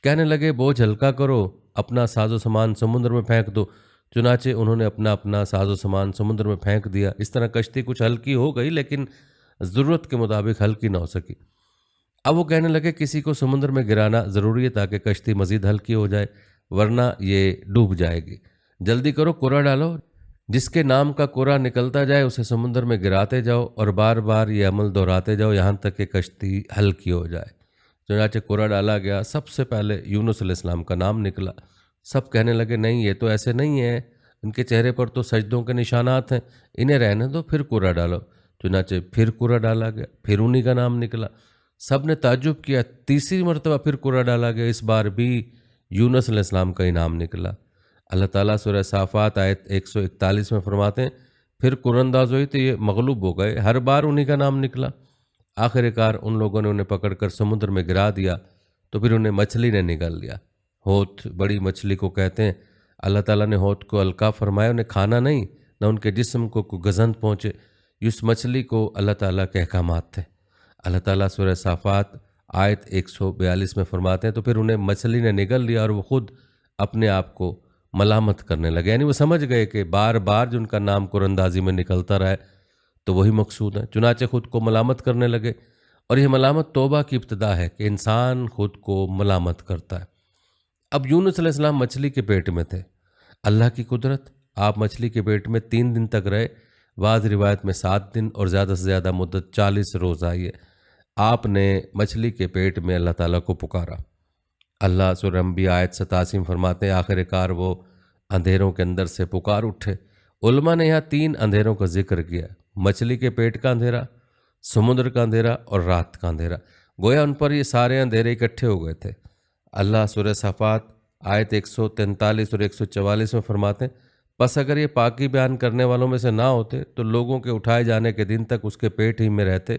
کہنے لگے بوجھ ہلکا کرو، اپنا ساز و سامان سمندر میں پھینک دو۔ چنانچہ انہوں نے اپنا ساز و سامان سمندر میں پھینک دیا۔ اس طرح کشتی کچھ ہلکی ہو گئی لیکن ضرورت کے مطابق ہلکی نہ ہو سکی۔ اب وہ کہنے لگے کسی کو سمندر میں گرانا ضروری ہے تاکہ کشتی مزید ہلکی ہو جائے، ورنہ یہ ڈوب جائے گی۔ جلدی کرو، کرا ڈالو، جس کے نام کا کوڑا نکلتا جائے اسے سمندر میں گراتے جاؤ اور بار بار یہ عمل دہراتے جاؤ یہاں تک کہ کشتی ہلکی ہو جائے۔ چنانچہ کوڑا ڈالا گیا، سب سے پہلے یونس علیہ السلام کا نام نکلا۔ سب کہنے لگے نہیں یہ تو ایسے نہیں ہے، ان کے چہرے پر تو سجدوں کے نشانات ہیں، انہیں رہنے دو، پھر کوڑا ڈالو۔ چنانچہ پھر کوڑا ڈالا گیا، پھر انہی کا نام نکلا۔ سب نے تعجب کیا، تیسری مرتبہ پھر کوڑا ڈالا گیا، اس بار بھی یونس علیہ السلام کا ہی نام نکلا۔ اللہ تعالیٰ سورہ صافات آیت 141 میں فرماتے ہیں پھر قرانداز ہوئی تو یہ مغلوب ہو گئے، ہر بار انہی کا نام نکلا۔ آخر کار ان لوگوں نے انہیں پکڑ کر سمندر میں گرا دیا تو پھر انہیں مچھلی نے نگل لیا۔ ہوت بڑی مچھلی کو کہتے ہیں۔ اللہ تعالیٰ نے ہوت کو القا فرمایا، انہیں کھانا نہیں، نہ ان کے جسم کو کوئی گزند پہنچے۔ اس مچھلی کو اللہ تعالیٰ کے احکامات تھے۔ اللہ تعالیٰ سورہ صافات آیت 142 میں فرماتے ہیں تو پھر انہیں مچھلی نے نگل لیا اور وہ خود اپنے آپ کو ملامت کرنے لگے، یعنی وہ سمجھ گئے کہ بار بار جو ان کا نام قراندازی میں نکلتا رہا ہے تو وہی مقصود ہے، چنانچہ خود کو ملامت کرنے لگے۔ اور یہ ملامت توبہ کی ابتدا ہے کہ انسان خود کو ملامت کرتا ہے۔ اب یونس علیہ السلام مچھلی کے پیٹ میں تھے۔ اللہ کی قدرت، آپ مچھلی کے پیٹ میں 3 دن تک رہے، بعض روایت میں 7 دن اور زیادہ سے زیادہ مدت 40 روز آئی ہے۔ آپ نے مچھلی کے پیٹ میں اللہ تعالیٰ کو پکارا۔ اللہ سورہ انبیاء آیت 87 میں فرماتے ہیں آخر کار وہ اندھیروں کے اندر سے پکار اٹھے۔ علماء نے یہاں 3 اندھیروں کا ذکر کیا، مچھلی کے پیٹ کا اندھیرا، سمندر کا اندھیرا اور رات کا اندھیرا۔ گویا ان پر یہ سارے اندھیرے اکٹھے ہو گئے تھے۔ اللہ سورہ صفات آیت 143 اور 144 میں فرماتے ہیں پس اگر یہ پاکی بیان کرنے والوں میں سے نہ ہوتے تو لوگوں کے اٹھائے جانے کے دن تک اس کے پیٹ ہی میں رہتے۔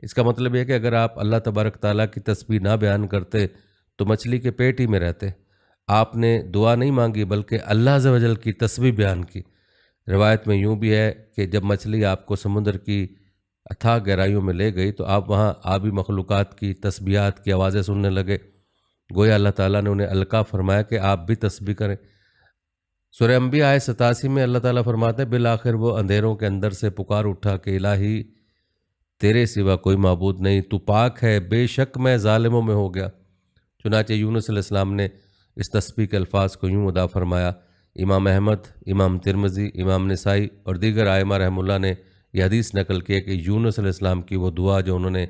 اس کا مطلب یہ کہ اگر آپ اللہ تبارک تعالیٰ کی تسبیح نہ بیان کرتے تو مچھلی کے پیٹ ہی میں رہتے۔ آپ نے دعا نہیں مانگی بلکہ اللہ عز و جل کی تسبیح بیان کی۔ روایت میں یوں بھی ہے کہ جب مچھلی آپ کو سمندر کی اتھاہ گہرائیوں میں لے گئی تو آپ وہاں آبی مخلوقات کی تسبیحات کی آوازیں سننے لگے۔ گویا اللہ تعالیٰ نے انہیں القا فرمایا کہ آپ بھی تسبیح کریں۔ سورہ انبیاء آیت 87 میں اللہ تعالیٰ فرماتے ہیں بالآخر وہ اندھیروں کے اندر سے پکار اٹھا کہ الہی تیرے سوا کوئی معبود نہیں، تو پاک ہے، بے شک میں ظالموں میں ہو گیا۔ چنانچہ یونس علیہ السلام نے اس تسبیح کے الفاظ کو یوں ادا فرمایا۔ امام احمد، امام ترمذی، امام نسائی اور دیگر ائمہ رحمہ اللہ نے یہ حدیث نقل کی ہے کہ یونس علیہ السلام کی وہ دعا جو انہوں نے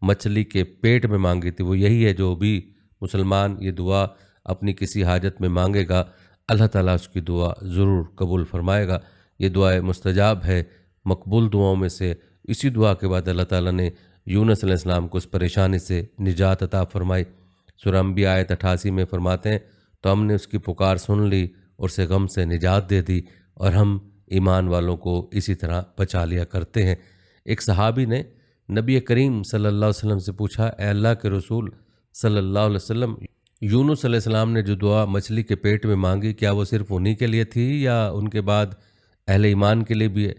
مچھلی کے پیٹ میں مانگی تھی وہ یہی ہے جو بھی مسلمان یہ دعا اپنی کسی حاجت میں مانگے گا اللہ تعالیٰ اس کی دعا ضرور قبول فرمائے گا۔ یہ دعا مستجاب ہے، مقبول دعاؤں میں سے۔ اسی دعا کے بعد اللہ تعالیٰ نے یونس علیہ السلام کو اس پریشانی سے نجات عطا فرمائی۔ سورہ انبیاء آیت 88 میں فرماتے ہیں تو ہم نے اس کی پکار سن لی اور اسے غم سے نجات دے دی اور ہم ایمان والوں کو اسی طرح بچا لیا کرتے ہیں۔ ایک صحابی نے نبی کریم صلی اللہ علیہ وسلم سے پوچھا اے اللہ کے رسول صلی اللہ علیہ وسلم، یونس علیہ السلام نے جو دعا مچھلی کے پیٹ میں مانگی کیا وہ صرف انہی کے لیے تھی یا ان کے بعد اہل ایمان کے لیے بھی ہے؟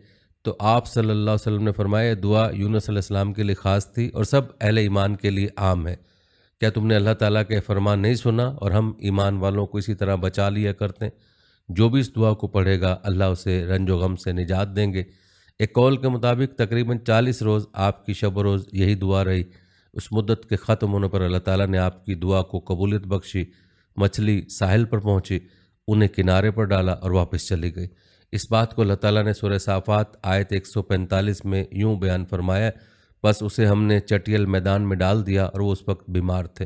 تو آپ صلی اللہ علیہ وسلم نے فرمایا دعا یونس علیہ السلام کے لیے خاص تھی اور سب اہل ایمان کے لیے عام ہے۔ کیا تم نے اللہ تعالیٰ کے فرمان نہیں سنا اور ہم ایمان والوں کو اسی طرح بچا لیا کرتے ہیں؟ جو بھی اس دعا کو پڑھے گا اللہ اسے رنج و غم سے نجات دیں گے۔ ایک قول کے مطابق تقریباً 40 روز آپ کی شب و روز یہی دعا رہی۔ اس مدت کے ختم ہونے پر اللہ تعالیٰ نے آپ کی دعا کو قبولیت بخشی۔ مچھلی ساحل پر پہنچی، انہیں کنارے پر ڈالا اور واپس چلی گئی۔ اس بات کو اللہ تعالیٰ نے سورہ صافات آیت 145 میں یوں بیان فرمایا بس اسے ہم نے چٹیل میدان میں ڈال دیا اور وہ اس وقت بیمار تھے،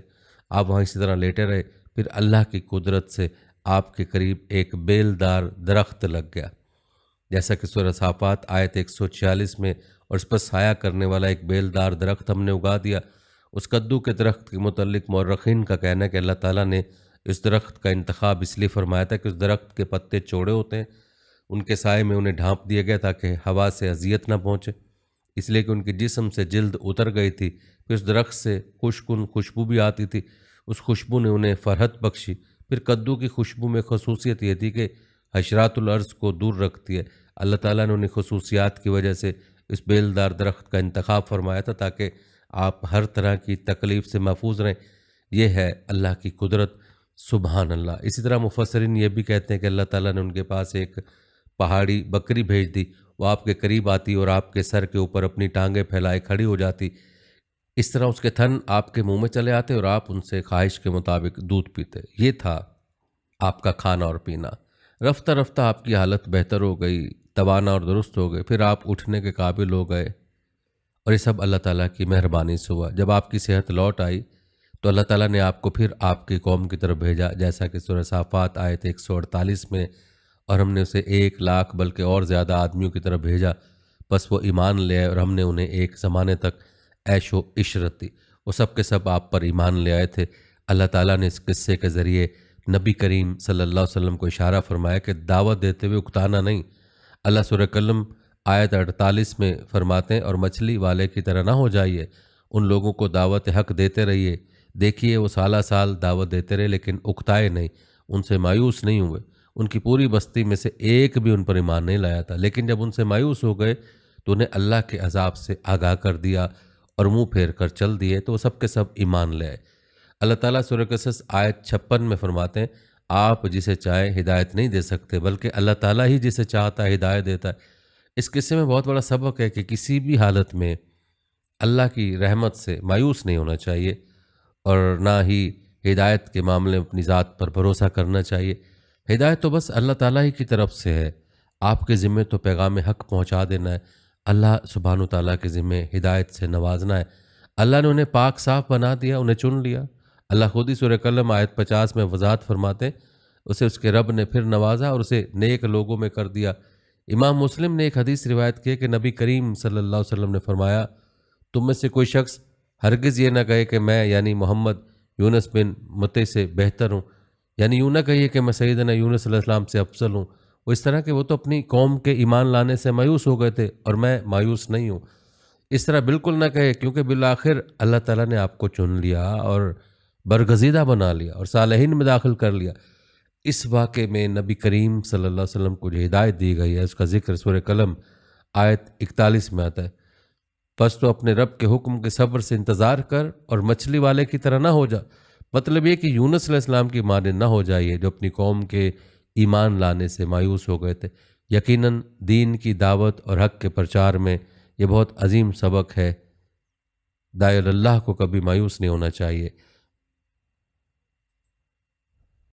آپ وہاں اسی طرح لیٹے رہے، پھر اللہ کی قدرت سے آپ کے قریب ایک بیلدار درخت لگ گیا، جیسا کہ سورہ صافات آیت 146 میں اور اس پر سایہ کرنے والا ایک بیلدار درخت ہم نے اگا دیا۔ اس کدو کے درخت کے متعلق مورخین کا کہنا ہے کہ اللہ تعالیٰ نے اس درخت کا انتخاب اس لیے فرمایا تھا کہ اس درخت کے پتے چوڑے ہوتے ہیں، ان کے سائے میں انہیں ڈھانپ دیا گیا تاکہ ہوا سے اذیت نہ پہنچے، اس لیے کہ ان کے جسم سے جلد اتر گئی تھی۔ پھر اس درخت سے خوشکن خوشبو بھی آتی تھی، اس خوشبو نے انہیں فرحت بخشی۔ پھر کدو کی خوشبو میں خصوصیت یہ تھی کہ حشرات الارض کو دور رکھتی ہے۔ اللہ تعالیٰ نے انہیں خصوصیات کی وجہ سے اس بیلدار درخت کا انتخاب فرمایا تھا تاکہ آپ ہر طرح کی تکلیف سے محفوظ رہیں۔ یہ ہے اللہ کی قدرت، سبحان اللہ۔ اسی طرح مفسرین یہ بھی کہتے ہیں کہ اللہ تعالیٰ نے ان کے پاس ایک پہاڑی بکری بھیج دی، وہ آپ کے قریب آتی اور آپ کے سر کے اوپر اپنی ٹانگیں پھیلائے کھڑی ہو جاتی، اس طرح اس کے تھن آپ کے منہ میں چلے آتے اور آپ ان سے خواہش کے مطابق دودھ پیتے۔ یہ تھا آپ کا کھانا اور پینا۔ رفتہ رفتہ آپ کی حالت بہتر ہو گئی، توانا اور درست ہو گئے، پھر آپ اٹھنے کے قابل ہو گئے، اور یہ سب اللہ تعالیٰ کی مہربانی سے ہوا۔ جب آپ کی صحت لوٹ آئی تو اللہ تعالیٰ نے آپ کو پھر آپ کی قوم کی طرف بھیجا، جیسا کہ سورہ صافات آیت 148 میں، اور ہم نے اسے 1,00,000 بلکہ اور زیادہ آدمیوں کی طرف بھیجا، بس وہ ایمان لے آئے اور ہم نے انہیں ایک زمانے تک عیش و عشرت دی۔ وہ سب کے سب آپ پر ایمان لے آئے تھے۔ اللہ تعالیٰ نے اس قصے کے ذریعے نبی کریم صلی اللہ علیہ وسلم کو اشارہ فرمایا کہ دعوت دیتے ہوئے اکتانا نہیں۔ اللہ سورہ قلم آیت 48 میں فرماتے ہیں، اور مچھلی والے کی طرح نہ ہو جائیے، ان لوگوں کو دعوت حق دیتے رہیے۔ دیکھیے وہ سالہ سال دعوت دیتے رہے لیکن اکتائے نہیں، ان سے مایوس نہیں ہوئے۔ ان کی پوری بستی میں سے ایک بھی ان پر ایمان نہیں لایا تھا، لیکن جب ان سے مایوس ہو گئے تو انہیں اللہ کے عذاب سے آگاہ کر دیا اور منہ پھیر کر چل دیے، تو وہ سب کے سب ایمان لے آئے۔ اللہ تعالیٰ سورہ قصص آیت 56 میں فرماتے ہیں، آپ جسے چاہیں ہدایت نہیں دے سکتے، بلکہ اللہ تعالیٰ ہی جسے چاہتا ہے ہدایت دیتا ہے۔ اس قصے میں بہت بڑا سبق ہے کہ کسی بھی حالت میں اللہ کی رحمت سے مایوس نہیں ہونا چاہیے، اور نہ ہی ہدایت کے معاملے میں اپنی ذات پر بھروسہ کرنا چاہیے۔ ہدایت تو بس اللہ تعالیٰ ہی کی طرف سے ہے، آپ کے ذمے تو پیغام حق پہنچا دینا ہے، اللہ سبحانہ تعالیٰ کے ذمے ہدایت سے نوازنا ہے۔ اللہ نے انہیں پاک صاف بنا دیا، انہیں چن لیا۔ اللہ خود ہی سورہ قلم آیت 50 میں وضاحت فرماتے ہیں، اسے اس کے رب نے پھر نوازا اور اسے نیک لوگوں میں کر دیا۔ امام مسلم نے ایک حدیث روایت کی کہ نبی کریم صلی اللہ علیہ وسلم نے فرمایا، تم میں سے کوئی شخص ہرگز یہ نہ کہے کہ میں یعنی محمد یونس بن متی سے بہتر ہوں، یعنی یوں نہ کہیے کہ میں سیدنا یونس علیہ السلام سے افضل ہوں۔ وہ اس طرح کہ وہ تو اپنی قوم کے ایمان لانے سے مایوس ہو گئے تھے اور میں مایوس نہیں ہوں، اس طرح بالکل نہ کہے، کیونکہ بالآخر اللہ تعالیٰ نے آپ کو چن لیا اور برگزیدہ بنا لیا اور صالحین میں داخل کر لیا۔ اس واقعے میں نبی کریم صلی اللہ علیہ وسلم کو جو ہدایت دی گئی ہے اس کا ذکر سورہ قلم آیت 41 میں آتا ہے، پس تو اپنے رب کے حکم کے صبر سے انتظار کر اور مچھلی والے کی طرح نہ ہو جا۔ مطلب یہ کہ یونس علیہ السلام کی مانند نہ ہو جائیے جو اپنی قوم کے ایمان لانے سے مایوس ہو گئے تھے۔ یقیناً دین کی دعوت اور حق کے پرچار میں یہ بہت عظیم سبق ہے، داعی اللہ کو کبھی مایوس نہیں ہونا چاہیے۔